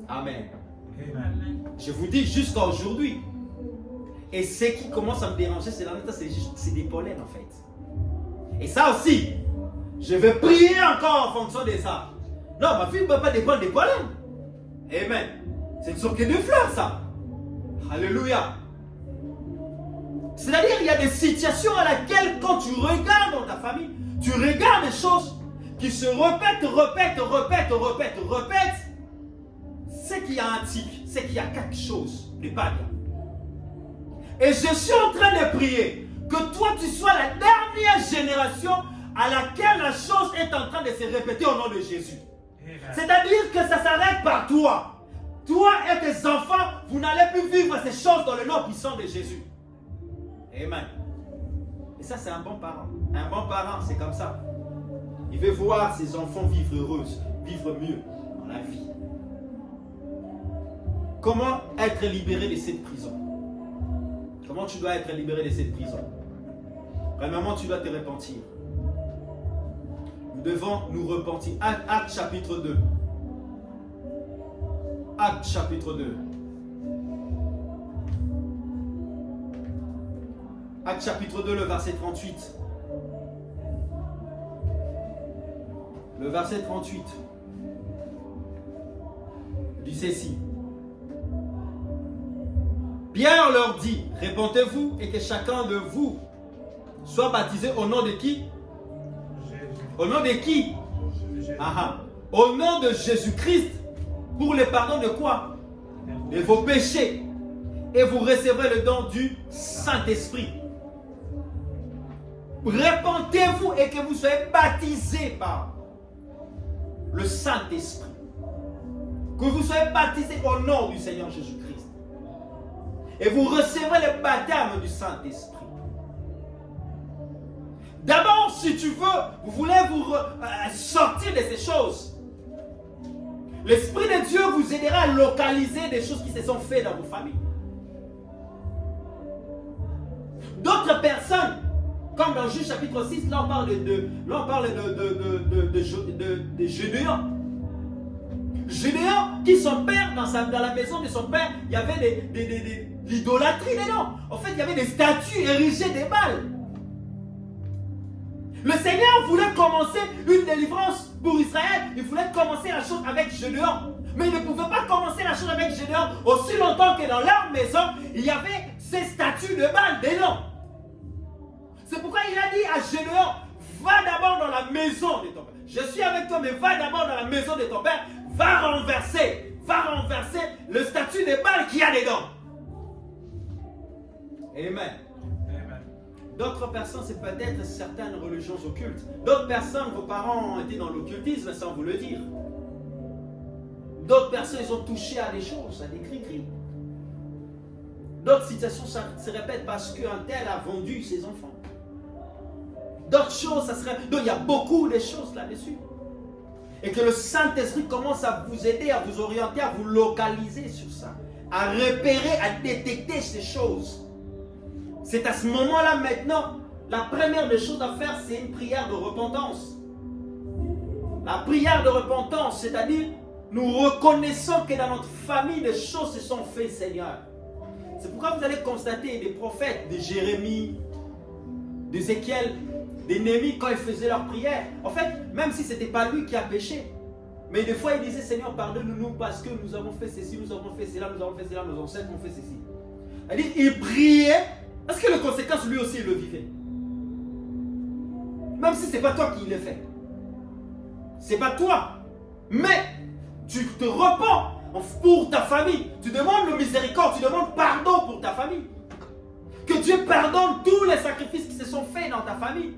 S1: Amen.
S2: Amen.
S1: Je vous dis jusqu'à aujourd'hui. Et ce qui commence à me déranger, c'est des pollens en fait. Et ça aussi, je vais prier encore en fonction de ça. Non, ma fille ne peut pas dépendre des pollens. Amen. C'est une sorte de fleurs ça. Alléluia. C'est-à-dire qu'il y a des situations à laquelle quand tu regardes dans ta famille, tu regardes des choses qui se répètent. C'est qu'il y a un tic, c'est qu'il y a quelque chose de pas bien. Et je suis en train de prier que toi tu sois la dernière génération à laquelle la chose est en train de se répéter au nom de Jésus. C'est-à-dire que ça s'arrête par toi. Toi et tes enfants, vous n'allez plus vivre ces choses dans le nom puissant de Jésus. Amen. Et ça, c'est un bon parent. Un bon parent, c'est comme ça. Il veut voir ses enfants vivre heureuses, vivre mieux dans la vie. Comment être libéré de cette prison? Comment tu dois être libéré de cette prison? Premièrement, tu dois te repentir. Nous devons nous repentir. Acte chapitre 2. Acte chapitre 2. Acte chapitre 2, le verset 38. Le verset 38 dit ceci. Pierre leur dit, répentez-vous et que chacun de vous soit baptisé au nom de qui? Au nom de qui? Au nom de Jésus-Christ, pour le pardon de quoi? De vos péchés. Et vous recevrez le don du Saint-Esprit. Répentez-vous et que vous soyez baptisés par le Saint-Esprit. Que vous soyez baptisés au nom du Seigneur Jésus-Christ. Et vous recevrez le baptême du Saint-Esprit. D'abord, si tu veux, vous voulez vous sortir de ces choses. L'Esprit de Dieu vous aidera à localiser des choses qui se sont faites dans vos familles. D'autres personnes, comme dans Juge chapitre 6, là on parle de Gédéon. Gédéon, qui son père, dans la maison de son père, il y avait de l'idolâtrie dedans. En fait, il y avait des statues érigées des Baals. Le Seigneur voulait commencer une délivrance pour Israël. Il voulait commencer la chose avec Gédéon. Mais il ne pouvait pas commencer la chose avec Gédéon aussi longtemps que dans leur maison, il y avait ces statues de Baal dedans. C'est pourquoi il a dit à Gédéon, va d'abord dans la maison de ton père. Je suis avec toi, mais va d'abord dans la maison de ton père. Va renverser le statut de Baal qu'il y a dedans. Amen. D'autres personnes, c'est peut-être certaines religions occultes. D'autres personnes, vos parents ont été dans l'occultisme sans vous le dire. D'autres personnes, ils ont touché à des choses, à des cris-cris. D'autres situations, ça se répète parce qu'un tel a vendu ses enfants. D'autres choses, ça serait... Donc, il y a beaucoup de choses là-dessus. Et que le Saint-Esprit commence à vous aider, à vous orienter, à vous localiser sur ça. À repérer, à détecter ces choses. C'est à ce moment-là maintenant, la première des choses à faire, c'est une prière de repentance. La prière de repentance, c'est-à-dire, nous reconnaissons que dans notre famille, des choses se sont faites, Seigneur. C'est pourquoi vous allez constater des prophètes, de Jérémie, d'Ézéchiel, des Néhémie, quand ils faisaient leur prière. En fait, même si ce n'était pas lui qui a péché, mais des fois, il disait, Seigneur, pardonne-nous parce que nous avons fait ceci, nous avons fait cela, nous avons fait cela, nos ancêtres ont fait ceci. C'est-à-dire, il priait. Est-ce que les conséquences, lui aussi, il le vivait? Même si ce n'est pas toi qui l'as fait. Ce n'est pas toi. Mais tu te repens pour ta famille. Tu demandes le miséricorde, tu demandes pardon pour ta famille. Que Dieu pardonne tous les sacrifices qui se sont faits dans ta famille.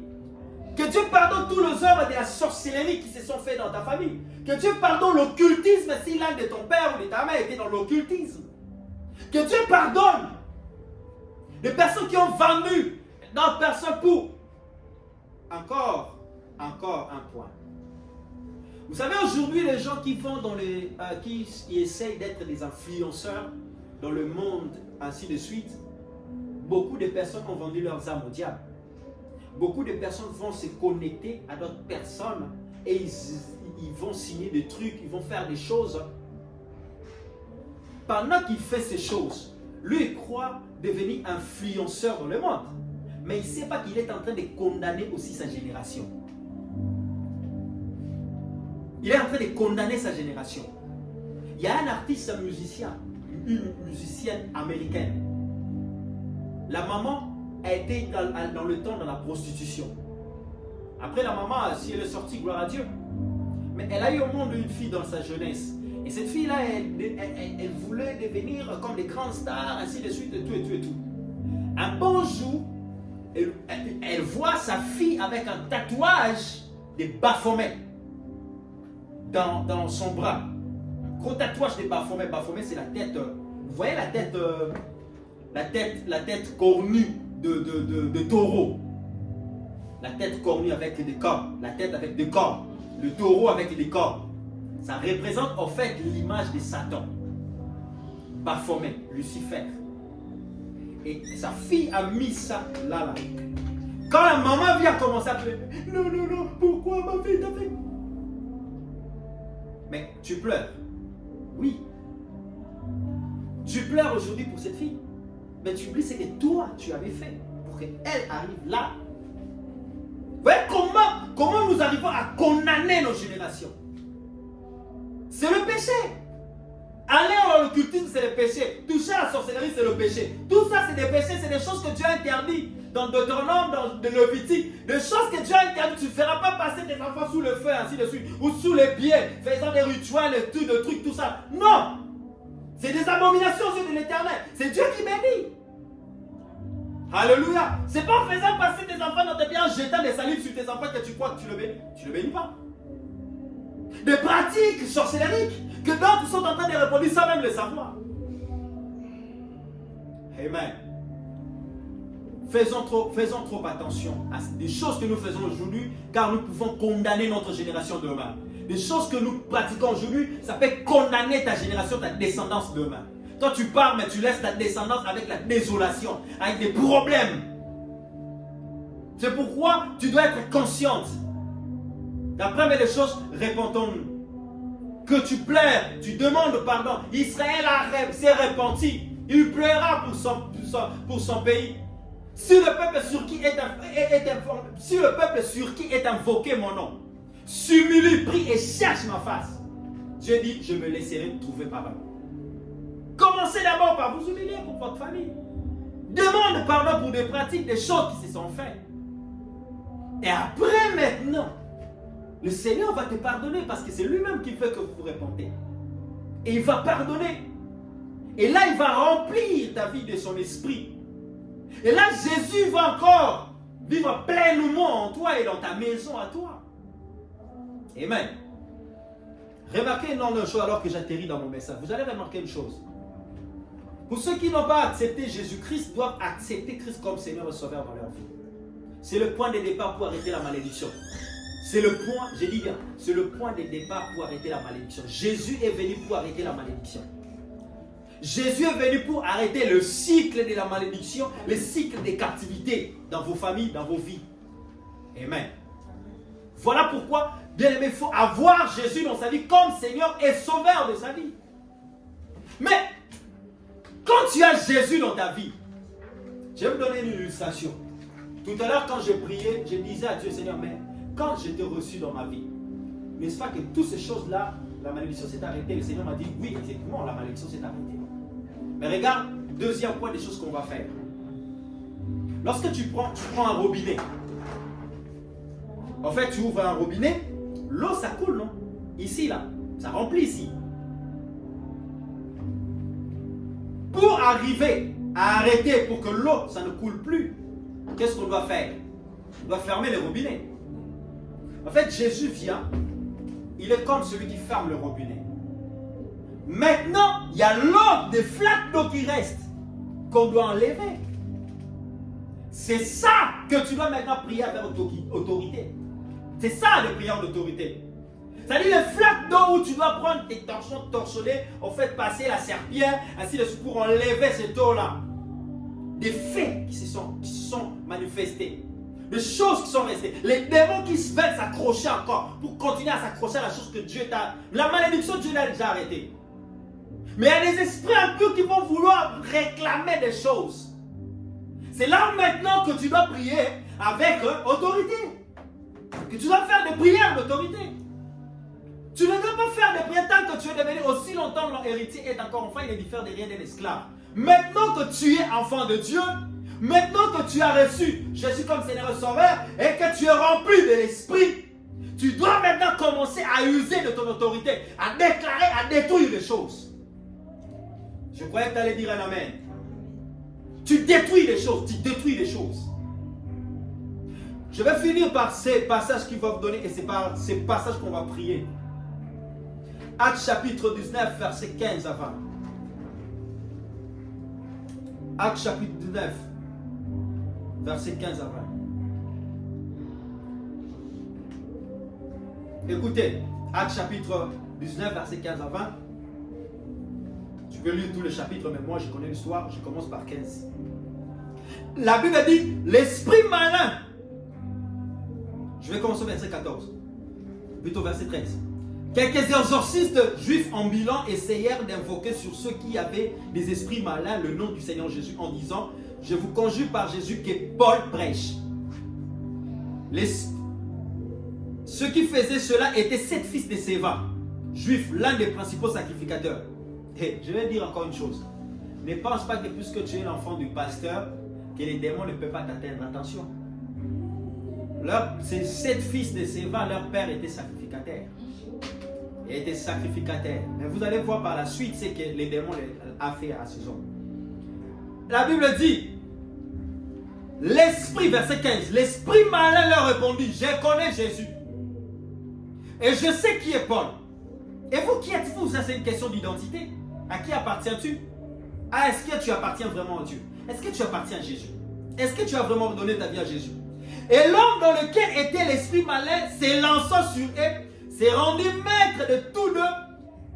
S1: Que Dieu pardonne tous les œuvres de la sorcellerie qui se sont faits dans ta famille. Que Dieu pardonne l'occultisme si l'un de ton père ou de ta mère était dans l'occultisme. Que Dieu pardonne des personnes qui ont vendu d'autres personnes pour. Encore un point. Vous savez, aujourd'hui, les gens qui vont dans les, qui essayent d'être des influenceurs dans le monde, ainsi de suite, beaucoup de personnes ont vendu leurs âmes au diable. Beaucoup de personnes vont se connecter à d'autres personnes et ils vont signer des trucs, ils vont faire des choses. Pendant qu'il fait ces choses, lui, il croit devenir influenceur dans le monde. Mais il ne sait pas qu'il est en train de condamner aussi sa génération. Il est en train de condamner sa génération. Il y a un artiste musicien, une musicienne américaine. La maman a été dans le temps dans la prostitution. Après la maman, si elle est sortie, gloire à Dieu. Mais elle a eu au monde une fille dans sa jeunesse. Et cette fille-là, elle voulait devenir comme des grandes stars, ainsi de suite, et tout. Un bon jour, elle voit sa fille avec un tatouage de Baphomet dans son bras. Un gros tatouage de Baphomet. Baphomet, c'est la tête. Vous voyez la tête cornue de taureau. La tête cornue avec des cornes. La tête avec des cornes. Le taureau avec des cornes. Ça représente en fait l'image de Satan. Baphomet, Lucifer. Et sa fille a mis ça là. Quand la maman vient commencer à pleurer, non, pourquoi ma fille t'a fait? Mais tu pleures. Oui. Tu pleures aujourd'hui pour cette fille. Mais tu oublies ce que toi tu avais fait pour qu'elle arrive là. Vous voyez comment nous arrivons à condamner nos générations? C'est le péché. Aller en occultisme, c'est le péché. Toucher à la sorcellerie, c'est le péché. Tout ça, c'est des péchés, c'est des choses que Dieu a interdites. Dans Deutéronome, dans le Lévitique, des choses que Dieu a interdites. Tu ne feras pas passer tes enfants sous le feu, ainsi de suite. Ou sous les pieds, faisant des rituels, des trucs, tout ça. Non! C'est des abominations aux yeux de l'Éternel. C'est Dieu qui bénit. Alléluia. C'est pas en faisant passer tes enfants dans tes pieds, en jetant des salives sur tes enfants que tu crois que tu le bénis. Tu ne le bénis pas. Des pratiques sorcellériques que d'autres sont en train de reproduire sans même le savoir. Amen. Faisons trop attention à des choses que nous faisons aujourd'hui, car nous pouvons condamner notre génération demain. Des choses que nous pratiquons aujourd'hui, ça peut condamner ta génération, ta descendance demain. Toi tu pars, mais tu laisses ta descendance avec la désolation, avec des problèmes. C'est pourquoi tu dois être consciente. La première des choses, répentons-nous. Que tu pleures, tu demandes pardon. Israël s'est repenti. Il pleura pour son pays. Si le peuple sur qui est invoqué mon nom s'humilie, prie et cherche ma face, Dieu dit, je me laisserai trouver pardon. Commencez d'abord par vous humilier pour votre famille. Demande pardon pour des pratiques, des choses qui se sont faites. Et après maintenant, le Seigneur va te pardonner parce que c'est lui-même qui fait que vous vous repentez. Et il va pardonner. Et là, il va remplir ta vie de son esprit. Et là, Jésus va encore vivre pleinement en toi et dans ta maison à toi. Amen. Remarquez une autre chose alors que j'atterris dans mon message. Vous allez remarquer une chose. Pour ceux qui n'ont pas accepté Jésus-Christ, doivent accepter Christ comme Seigneur et Sauveur dans leur vie. C'est le point de départ pour arrêter la malédiction. C'est le point, je dis bien, c'est le point de départ pour arrêter la malédiction. Jésus est venu pour arrêter la malédiction. Jésus est venu pour arrêter le cycle de la malédiction, le cycle des captivités dans vos familles, dans vos vies. Amen. Voilà pourquoi, bien aimé, il faut avoir Jésus dans sa vie comme Seigneur et Sauveur de sa vie. Mais, quand tu as Jésus dans ta vie, je vais vous donner une illustration. Tout à l'heure, quand je priais, je disais à Dieu, Seigneur, mais quand je t'ai reçu dans ma vie, n'est-ce pas que toutes ces choses-là, la malédiction s'est arrêtée? Le Seigneur m'a dit, oui, exactement, la malédiction s'est arrêtée. Mais regarde, deuxième point des choses qu'on va faire. Lorsque tu prends un robinet, en fait, tu ouvres un robinet, l'eau, ça coule, non? Ici, là, ça remplit ici. Pour arriver à arrêter, pour que l'eau, ça ne coule plus, qu'est-ce qu'on doit faire? On doit fermer le robinet. En fait, Jésus vient, il est comme celui qui ferme le robinet. Maintenant, il y a l'eau, des flaques d'eau qui restent, qu'on doit enlever. C'est ça que tu dois maintenant prier avec autorité. C'est ça les prières d'autorité. C'est-à-dire les flaques d'eau où tu dois prendre tes torchons, torchonner, en fait passer la serpillère, ainsi de suite, pour enlever cette eau-là. Des faits qui se sont manifestés. Des choses qui sont restées. Les démons qui veulent s'accrocher encore pour continuer à s'accrocher à la chose que Dieu t'a... La malédiction, Dieu l'a déjà arrêtée. Mais il y a des esprits un peu qui vont vouloir réclamer des choses. C'est là maintenant que tu dois prier avec autorité. Que tu dois faire des prières d'autorité. Tu ne dois pas faire des prières tant que tu es devenu aussi longtemps l'héritier est encore enfant, il est différent de rien d'un esclave. Maintenant que tu es enfant de Dieu, maintenant que tu as reçu Jésus comme Seigneur et Sauveur et que tu es rempli de l'Esprit, tu dois maintenant commencer à user de ton autorité, à déclarer, à détruire les choses. Je croyais que tu allais dire un amen. Tu détruis les choses, tu détruis les choses. Je vais finir par ces passages qu'il va vous donner et c'est par ces passages qu'on va prier. Actes chapitre 19, verset 15 à 20. Actes chapitre 19, verset 15 à 20. Écoutez, Actes chapitre 19, verset 15 à 20. Tu peux lire tout le chapitre, mais moi je connais l'histoire, je commence par 15. La Bible dit, l'esprit malin. Je vais commencer au verset 14. Plutôt verset 13. Quelques exorcistes juifs ambulants essayèrent d'invoquer sur ceux qui avaient des esprits malins le nom du Seigneur Jésus en disant, je vous conjure par Jésus que Paul prêche. Ceux qui faisaient cela étaient 7 fils de Séva, juifs, l'un des principaux sacrificateurs. Et je vais dire encore une chose. Ne pense pas que puisque tu es l'enfant du pasteur, que les démons ne peuvent pas t'atteindre. Attention. Ces 7 fils de Séva, leur père était sacrificateur. Il était sacrificateur. Mais vous allez voir par la suite ce que les démons ont fait à ces hommes. La Bible dit, l'esprit, verset 15, l'esprit malin leur répondit, je connais Jésus. Et je sais qui est Paul. Et vous, qui êtes-vous? Ça, c'est une question d'identité. À qui appartiens-tu? Est-ce que tu appartiens vraiment à Dieu? Est-ce que tu appartiens à Jésus? Est-ce que tu as vraiment donné ta vie à Jésus? Et l'homme dans lequel était l'esprit malin s'élança sur eux, s'est rendu maître de tous deux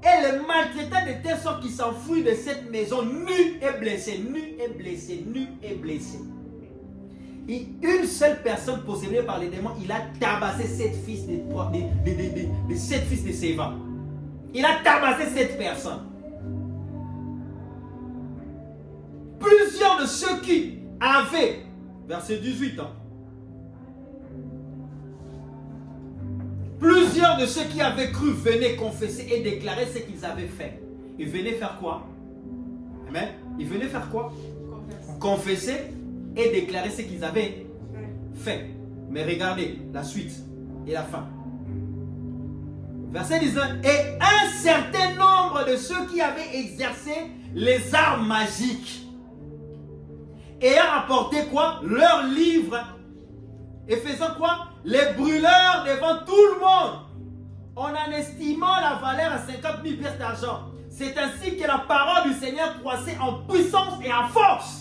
S1: et le maltraita de telle sorte qu'il s'enfuit de cette maison nu et blessé, nu et blessé, nu et blessé. Et une seule personne possédée par les démons, il a tabassé 7 fils de 7 fils de Séva. Il a tabassé 7 personnes. Plusieurs de ceux qui avaient, verset 18 ans, plusieurs de ceux qui avaient cru venaient confesser et déclarer ce qu'ils avaient fait. Ils venaient faire quoi? Amen. Ils venaient faire quoi? Confesser et déclarer ce qu'ils avaient fait. Mais regardez la suite et la fin. Verset 19. Et un certain nombre de ceux qui avaient exercé les arts magiques, ayant apporté quoi? Leurs livres, et faisant quoi? Les brûleurs devant tout le monde, en estimant la valeur à 50 000 pièces d'argent. C'est ainsi que la parole du Seigneur croissait en puissance et en force.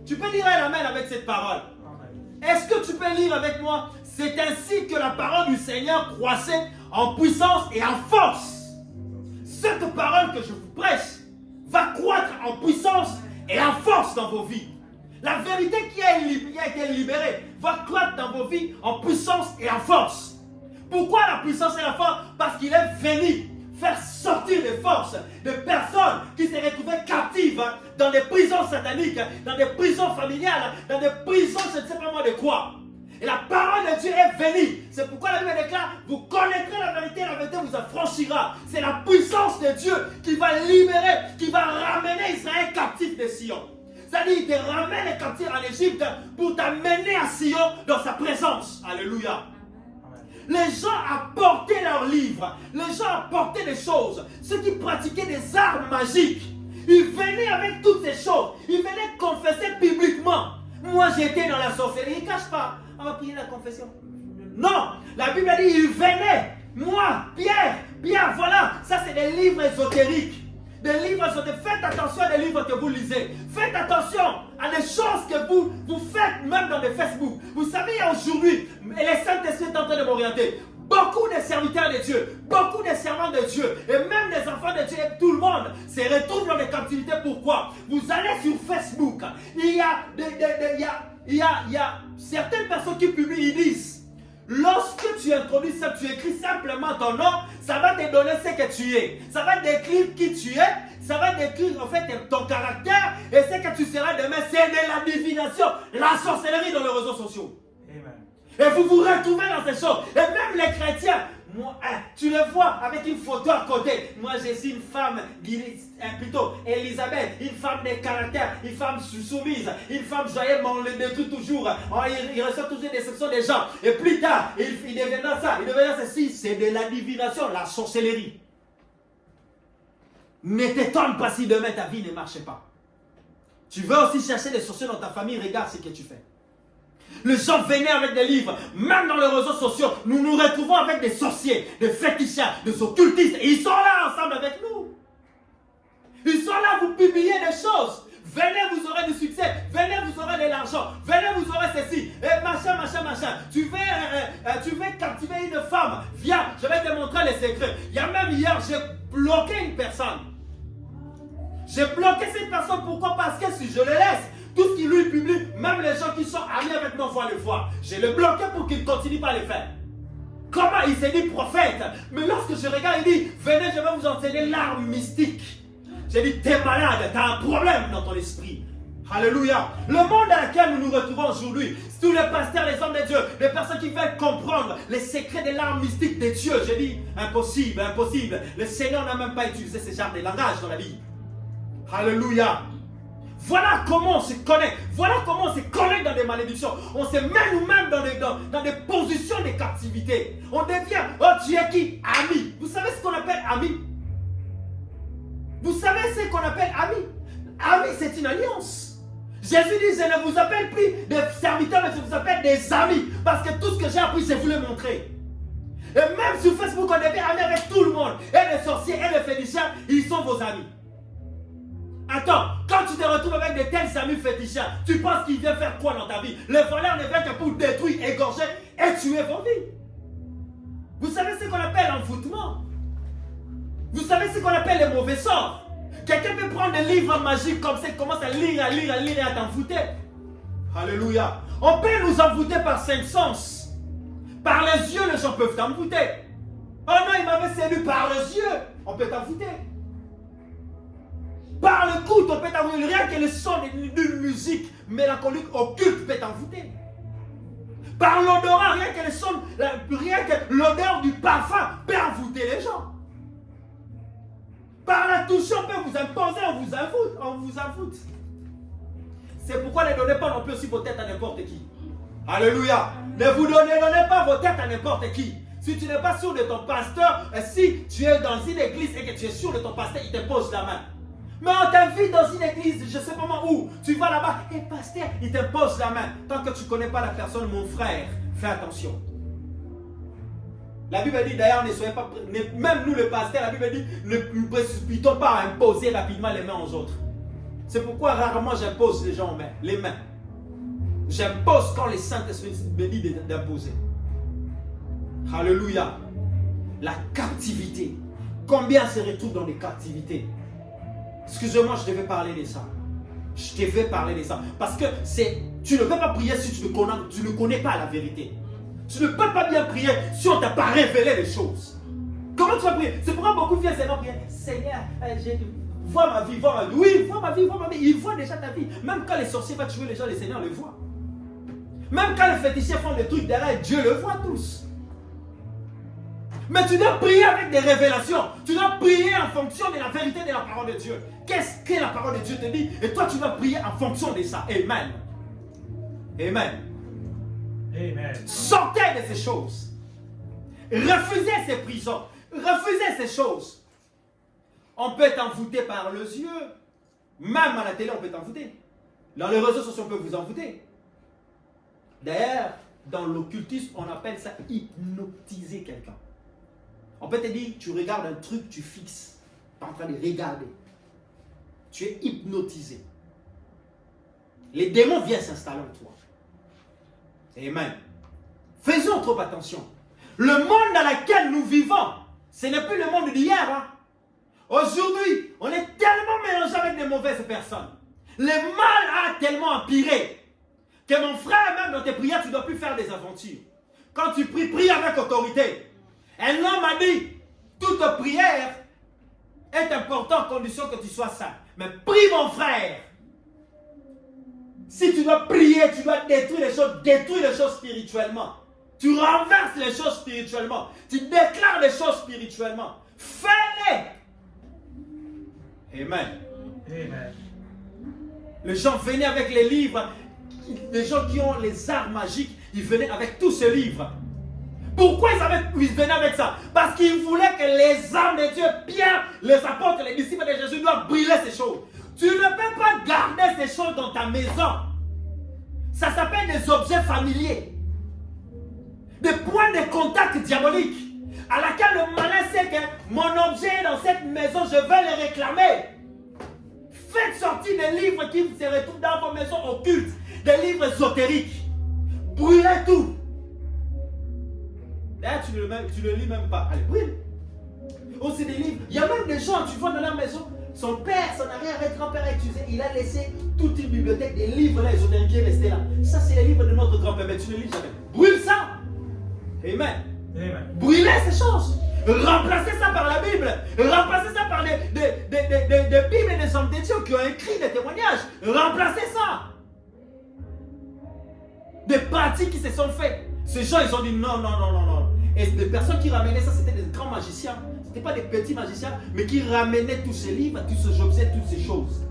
S1: Tu peux lire un amen avec cette parole? Est-ce que tu peux lire avec moi? C'est ainsi que la parole du Seigneur croissait en puissance et en force. Cette parole que je vous prêche va croître en puissance et en force dans vos vies. La vérité qui a été libérée va croître dans vos vies en puissance et en force. Pourquoi la puissance et la force? Parce qu'il est venu faire sortir des forces de personnes qui se retrouvaient captives dans des prisons sataniques, dans des prisons familiales, dans des prisons je ne sais pas moi de quoi. Et la parole de Dieu est venue. C'est pourquoi la Bible déclare, vous connaîtrez la vérité vous affranchira. C'est la puissance de Dieu qui va libérer, qui va ramener Israël captif de Sion. C'est-à-dire, il te ramène les captifs en Égypte pour t'amener à Sion dans sa présence. Alléluia. Les gens apportaient leurs livres, les gens apportaient des choses. Ceux qui pratiquaient des arts magiques, ils venaient avec toutes ces choses. Ils venaient confesser publiquement. Moi, j'étais dans la sorcellerie. Ils ne cachent pas. On va prier la confession. Non, la Bible dit, ils venaient. Moi, Pierre, voilà. Ça, c'est des livres ésotériques. Des livres ésotériques. Faites attention à des livres que vous lisez. Faites attention à des choses que vous faites même dans des Facebook. Vous savez, aujourd'hui, les Saint-Esprit sont en train de m'orienter. Beaucoup de serviteurs de Dieu, beaucoup de servants de Dieu, et même des enfants de Dieu, et tout le monde se retrouve dans des captivités. Pourquoi? Vous allez sur Facebook, il y a certaines personnes qui publient, ils disent, lorsque tu introduis ça, tu écris simplement ton nom, ça va te donner ce que tu es. Ça va décrire qui tu es, ça va décrire en fait ton caractère, et ce que tu seras demain, c'est de la divination, la sorcellerie dans les réseaux sociaux.
S2: Amen.
S1: Et vous vous retrouvez dans ces choses. Et même les chrétiens, moi, tu les vois avec une photo à côté. Moi, je suis une femme, plutôt Elisabeth, une femme de caractère, une femme soumise, une femme joyeuse, mais on le détruit toujours. Il reçoit toujours des déceptions des gens. Et plus tard, il deviendra ça, il deviendra ceci. C'est de la divination, la sorcellerie. Ne t'étonne pas si demain ta vie ne marche pas. Tu veux aussi chercher des sorciers dans ta famille, regarde ce que tu fais. Les gens venaient avec des livres, même dans les réseaux sociaux, nous nous retrouvons avec des sorciers, des fétichards, des occultistes, et ils sont là ensemble avec nous. Ils sont là, vous publiez des choses. Venez, vous aurez du succès. Venez, vous aurez de l'argent. Venez, vous aurez ceci. Et machin. Tu veux captiver une femme. Viens, les secrets. Il y a même hier, j'ai bloqué une personne. J'ai bloqué cette personne. Pourquoi? Parce que si je le laisse, tout ce qu'il lui publie, même les gens qui sont amis avec moi vont le voir. Je l'ai bloqué pour qu'il ne continue pas à le faire. Comment il s'est dit prophète? Mais lorsque je regarde, il dit, venez, je vais vous enseigner l'art mystique. J'ai dit, t'es malade, t'as un problème dans ton esprit. Alléluia. Le monde dans lequel nous nous retrouvons aujourd'hui, tous les pasteurs, les hommes de Dieu, les personnes qui veulent comprendre les secrets de l'art mystique de Dieu. J'ai dit, impossible, impossible. Le Seigneur n'a même pas utilisé ce genre de langage dans la Bible. Alléluia. Voilà comment on se connaît. Voilà comment on se connaît dans des malédictions. On se met nous-mêmes dans des positions de captivité. On devient, oh tu es qui? Ami. Vous savez ce qu'on appelle ami? Vous savez ce qu'on appelle ami? Ami, c'est une alliance. Jésus dit, je ne vous appelle plus des serviteurs, mais je vous appelle des amis. Parce que tout ce que j'ai appris, c'est vous le montrer. Et même sur Facebook, on devient amis avec tout le monde. Et les sorciers et les féticheurs, ils sont vos amis. Attends, quand tu te retrouves avec de tels amis féticheurs, tu penses qu'ils viennent faire quoi dans ta vie? Les voleurs ne viennent que pour détruire, égorger et tuer vos vies. Vous savez ce qu'on appelle l'envoûtement? Vous savez ce qu'on appelle les mauvais sorts? Quelqu'un peut prendre des livres magiques comme ça, commence à lire et à t'envoûter. Alléluia. On peut nous envoûter par 5 sens. Par les yeux, les gens peuvent t'envoûter. Oh non, il m'avait séduit par les yeux. On peut t'envoûter. Par le coude, on peut t'envoûter. Rien que le son d'une musique mélancolique occulte peut t'envoûter. Par l'odorat, rien que le son, rien que l'odeur du parfum peut envoûter les gens. Par la touche, on peut vous imposer, on vous envoûte. C'est pourquoi ne donnez pas non plus aussi vos têtes à n'importe qui. Alléluia. Ne vous donnez pas vos têtes à n'importe qui. Si tu n'es pas sûr de ton pasteur, si tu es dans une église et que tu es sûr de ton pasteur, il te pose la main. Mais on t'invite dans une église, je ne sais pas où, tu vas là-bas, et pasteur, il te pose la main. Tant que tu ne connais pas la personne, mon frère, fais attention. La Bible dit d'ailleurs, ne soyez pas, même nous les pasteurs, la Bible dit, ne nous précipitons pas à imposer rapidement les mains aux autres. C'est pourquoi rarement j'impose les mains. J'impose quand le Saint-Esprit me dit d'imposer. Alléluia. La captivité. Combien se retrouvent dans des captivités? Excusez-moi, je devais parler de ça. Je devais parler de ça. Parce que tu ne peux pas prier si tu ne connais pas la vérité. Tu ne peux pas bien prier si on ne t'a pas révélé les choses. Comment tu vas prier? C'est pourquoi beaucoup viennent seulement prier. Seigneur, vois ma vie, vois ma vie. Oui, vois ma vie, vois ma vie. Il voit déjà ta vie. Même quand les sorciers vont tuer les gens, le Seigneur le voit. Même quand les féticheurs font des trucs derrière, Dieu le voit tous. Mais tu dois prier avec des révélations. Tu dois prier en fonction de la vérité de la parole de Dieu. Qu'est-ce que la parole de Dieu te dit? Et toi, tu dois prier en fonction de ça. Amen. Amen.
S2: Amen.
S1: Sortez de ces choses. Refusez ces prisons. Refusez ces choses. On peut t'envoûter par les yeux. Même à la télé, on peut t'envoûter. Dans les réseaux sociaux, on peut vous envoûter. D'ailleurs, dans l'occultisme, on appelle ça hypnotiser quelqu'un. On peut te dire, tu regardes un truc, tu fixes. Tu es en train de regarder. Tu es hypnotisé. Les démons viennent s'installer en toi. Amen. Faisons trop attention. Le monde dans lequel nous vivons, ce n'est plus le monde d'hier. Hein? Aujourd'hui, on est tellement mélangé avec des mauvaises personnes. Le mal a tellement empiré que mon frère, même dans tes prières, tu ne dois plus faire des aventures. Quand tu pries, prie avec autorité. Un homme a dit, toute prière est importante à condition que tu sois saint. Mais prie mon frère. Si tu dois prier, tu dois détruire les choses spirituellement. Tu renverses les choses spirituellement. Tu déclares les choses spirituellement. Fais-les. Amen.
S2: Amen.
S1: Les gens venaient avec les livres. Les gens qui ont les arts magiques, ils venaient avec tous ces livres. Pourquoi ils venaient avec ça? Parce qu'ils voulaient que les âmes de Dieu, Pierre, les apôtres, les disciples de Jésus, doivent brûler ces choses. Tu ne peux pas garder ces choses dans ta maison. Ça s'appelle des objets familiers. Des points de contact diaboliques. À laquelle le malin sait que mon objet est dans cette maison, je vais le réclamer. Faites sortir des livres qui se retrouvent dans vos maisons occultes. Des livres ésotériques. Brûlez tout. D'ailleurs, tu ne le lis même pas. Allez, brûle. Oh, c'est des livres. Il y a même des gens, tu vois, dans la maison, son père, son arrière-grand-père a utilisé, il a laissé toute une bibliothèque des livres là, ésotériques qui est resté là. Ça, c'est les livres de notre grand-père, mais tu ne lis jamais. Brûle ça. Amen.
S2: Amen.
S1: Brûlez ces choses. Remplacez ça par la Bible. Remplacez ça par des Bibles et des hommes de Dieu qui ont écrit des témoignages. Remplacez ça. Des pratiques qui se sont faites. Ces gens, ils ont dit non, non, non, non, non. Et des personnes qui ramenaient ça, c'était des grands magiciens. Ce n'étaient pas des petits magiciens, mais qui ramenaient tous ces livres, tous ces objets, toutes ces choses.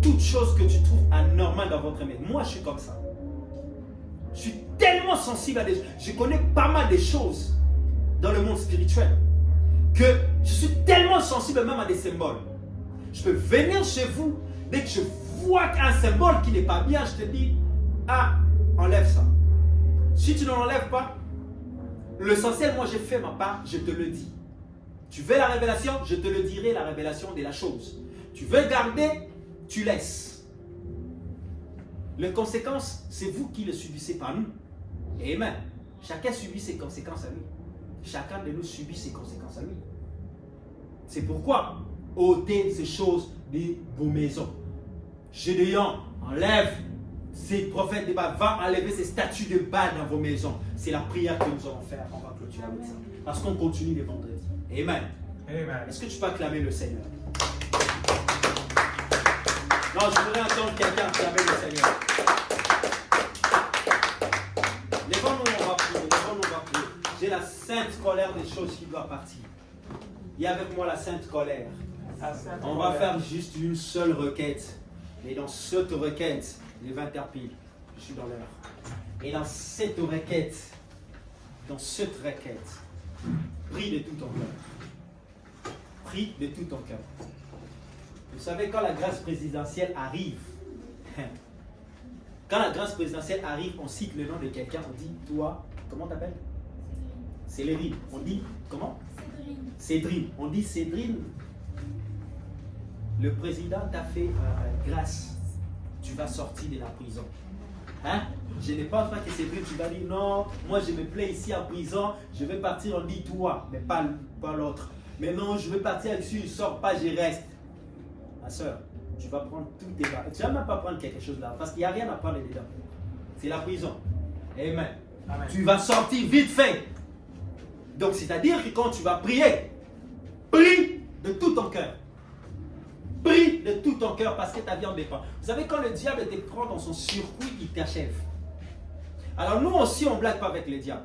S1: Toutes choses que tu trouves anormales dans votre maison. Moi, je suis comme ça. Je suis tellement sensible à des choses. Je connais pas mal de choses dans le monde spirituel que je suis tellement sensible même à des symboles. Je peux venir chez vous, dès que je vois un symbole qui n'est pas bien, je te dis, ah, enlève ça. Si tu ne l'enlèves pas, l'essentiel, moi j'ai fait ma part, je te le dis. Tu veux la révélation, je te le dirai, la révélation de la chose. Tu veux garder, tu laisses. Les conséquences, c'est vous qui les subissez, pas nous. Amen. Chacun subit ses conséquences à lui. Chacun de nous subit ses conséquences à lui. C'est pourquoi ôtez ces choses de vos maisons. Gédéon, enlève ces prophètes de Baal, va enlever ces statues de Baal dans vos maisons. C'est la prière que nous allons faire. On va clôturer avec ça. Parce qu'on continue les vendredis. Amen.
S2: Amen.
S1: Est-ce que tu peux acclamer le Seigneur? Non, je voudrais entendre quelqu'un acclamer le Seigneur. Lèvons-nous, on va prier. Lèvons-nous, on va prier. J'ai la sainte colère des choses qui doit partir. Il y a avec moi la sainte colère. On va faire juste une seule requête. Et dans cette requête, les 20 heures pile, je suis dans l'heure. Et dans cette requête, prie de tout ton cœur. Prie de tout ton cœur. Vous savez, quand la grâce présidentielle arrive, on cite le nom de quelqu'un, on dit, toi, comment t'appelles? Céline. On dit, comment? Cédrine. On dit, Cédrine, le président t'a fait grâce. Tu vas sortir de la prison. Hein? Je ne pense pas que Cédrine, tu vas dire, non, moi je me plais ici en prison, je vais partir, on dit toi, mais pas l'autre. Mais non, je vais partir ici, il ne sort pas, je reste. Ma soeur, tu vas prendre tout tes barres. Tu ne vas même pas prendre quelque chose là, parce qu'il n'y a rien à prendre dedans. C'est la prison. Amen.
S2: Amen.
S1: Tu vas sortir vite fait. Donc, c'est-à-dire que quand tu vas prier, prie de tout ton cœur. Prie de tout ton cœur parce que ta vie en dépend. Vous savez, quand le diable te prend dans son circuit, il t'achève. Alors, nous aussi, on ne blague pas avec le diable.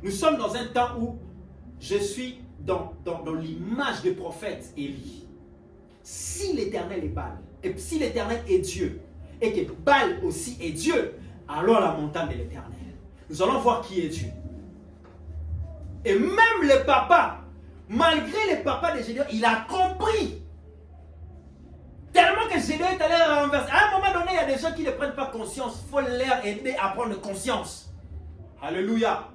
S1: Nous sommes dans un temps où je suis dans l'image du prophète Élie. Si l'Éternel est Baal, et si l'Éternel est Dieu, et que Baal aussi est Dieu, alors la montagne de l'Éternel. Nous allons voir qui est Dieu. Et même le papa, malgré le papa de Gédéon, il a compris. Tellement que Gédéon est allé renverser. À un moment donné, il y a des gens qui ne prennent pas conscience. Il faut leur aider à prendre conscience. Alléluia.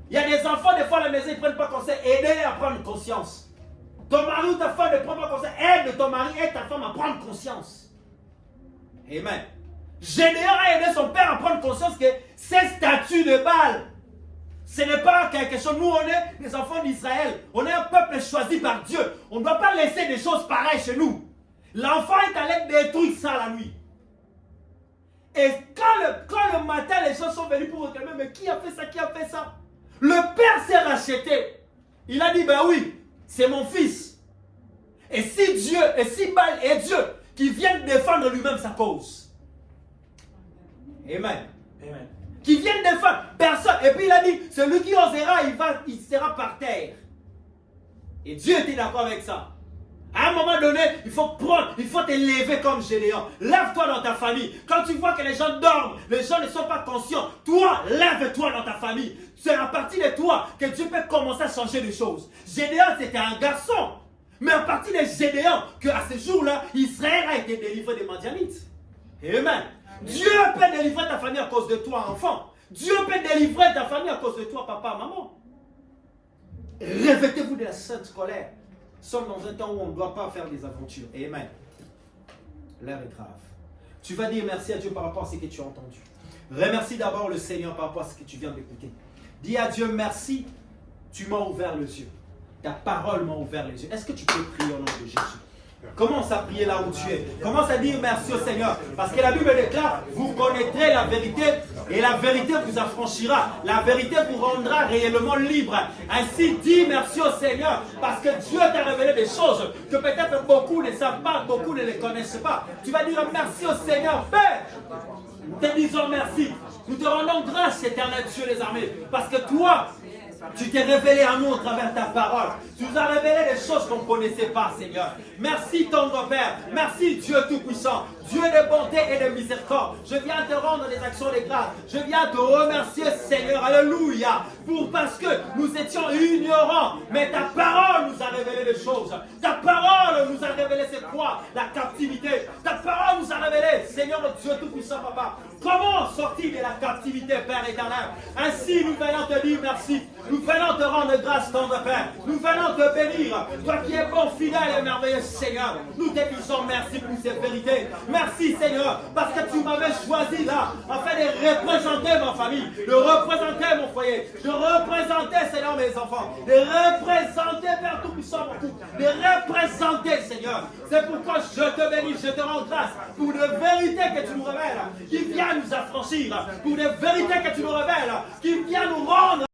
S1: Il y a des enfants, des fois à la maison, ils ne prennent pas conscience. Aidez-les à prendre conscience. Ton mari ou ta femme ne prend pas conscience. Aide ton mari et ta femme à prendre conscience. Amen. Gédéon a aidé son père à prendre conscience que ces statues de Baal, ce n'est pas quelque chose. Nous, on est des enfants d'Israël. On est un peuple choisi par Dieu. On ne doit pas laisser des choses pareilles chez nous. L'enfant est allé détruire ça la nuit. Et quand le matin, les gens sont venus pour réclamer, mais qui a fait ça, qui a fait ça? Le père s'est racheté. Il a dit, ben oui, c'est mon fils. Et si Baal est Dieu, qui vient défendre lui-même sa cause. Amen.
S2: Amen.
S1: Qui vient défendre personne. Et puis il a dit, celui qui osera, il sera par terre. Et Dieu était d'accord avec ça. À un moment donné, il faut te lever comme Gédéon. Lève-toi dans ta famille. Quand tu vois que les gens dorment, les gens ne sont pas conscients, toi, lève-toi dans ta famille. C'est à partir de toi que Dieu peut commencer à changer les choses. Gédéon, c'était un garçon. Mais à partir de Gédéon, qu'à ce jour-là, Israël a été délivré des Madianites. Amen. Dieu peut délivrer ta famille à cause de toi, enfant. Dieu peut délivrer ta famille à cause de toi, papa, maman. Revêtez-vous de la sainte colère. Nous sommes dans un temps où on ne doit pas faire des aventures. Amen. L'heure est grave. Tu vas dire merci à Dieu par rapport à ce que tu as entendu. Remercie d'abord le Seigneur par rapport à ce que tu viens d'écouter. Dis à Dieu merci tu m'as ouvert les yeux. Ta parole m'a ouvert les yeux. Est-ce que tu peux prier au nom de Jésus? Commence à prier là où tu es. Commence à dire merci au Seigneur. Parce que la Bible déclare, vous connaîtrez la vérité et la vérité vous affranchira. La vérité vous rendra réellement libre. Ainsi, dis merci au Seigneur. Parce que Dieu t'a révélé des choses que peut-être beaucoup ne savent pas, beaucoup ne les connaissent pas. Tu vas dire merci au Seigneur. Père, nous te disons merci. Nous te rendons grâce, éternel Dieu des armées. Parce que toi, tu t'es révélé à nous à travers ta parole. Tu nous as révélé des choses qu'on ne connaissait pas, Seigneur. Merci, tendre Père. Merci, Dieu Tout-Puissant. Dieu de bonté et de miséricorde. Je viens te rendre des actions de grâce. Je viens te remercier, Seigneur. Alléluia. Parce que nous étions ignorants. Mais ta parole nous a révélé des choses. Ta parole nous a révélé c'est quoi la captivité. Ta parole nous a révélé, Seigneur Dieu Tout-Puissant, Papa. Comment sortir de la captivité, Père éternel. Ainsi, nous venons te dire merci. Nous venons te rendre grâce, tendre Père. Nous venons te bénir. Toi qui es bon, fidèle et merveilleux, Seigneur. Nous te disons merci pour ces vérités. Merci, Seigneur, parce que tu m'avais choisi là, afin de représenter ma famille, de représenter mon foyer, de représenter, Seigneur, mes enfants, de représenter, Père Tout-Puissant, mon couple, de représenter, Seigneur. C'est pourquoi je te bénis, je te rends grâce pour de vérités que tu nous révèles, qui viennent nous affranchir, pour des vérités que tu nous révèles, qui viennent nous rendre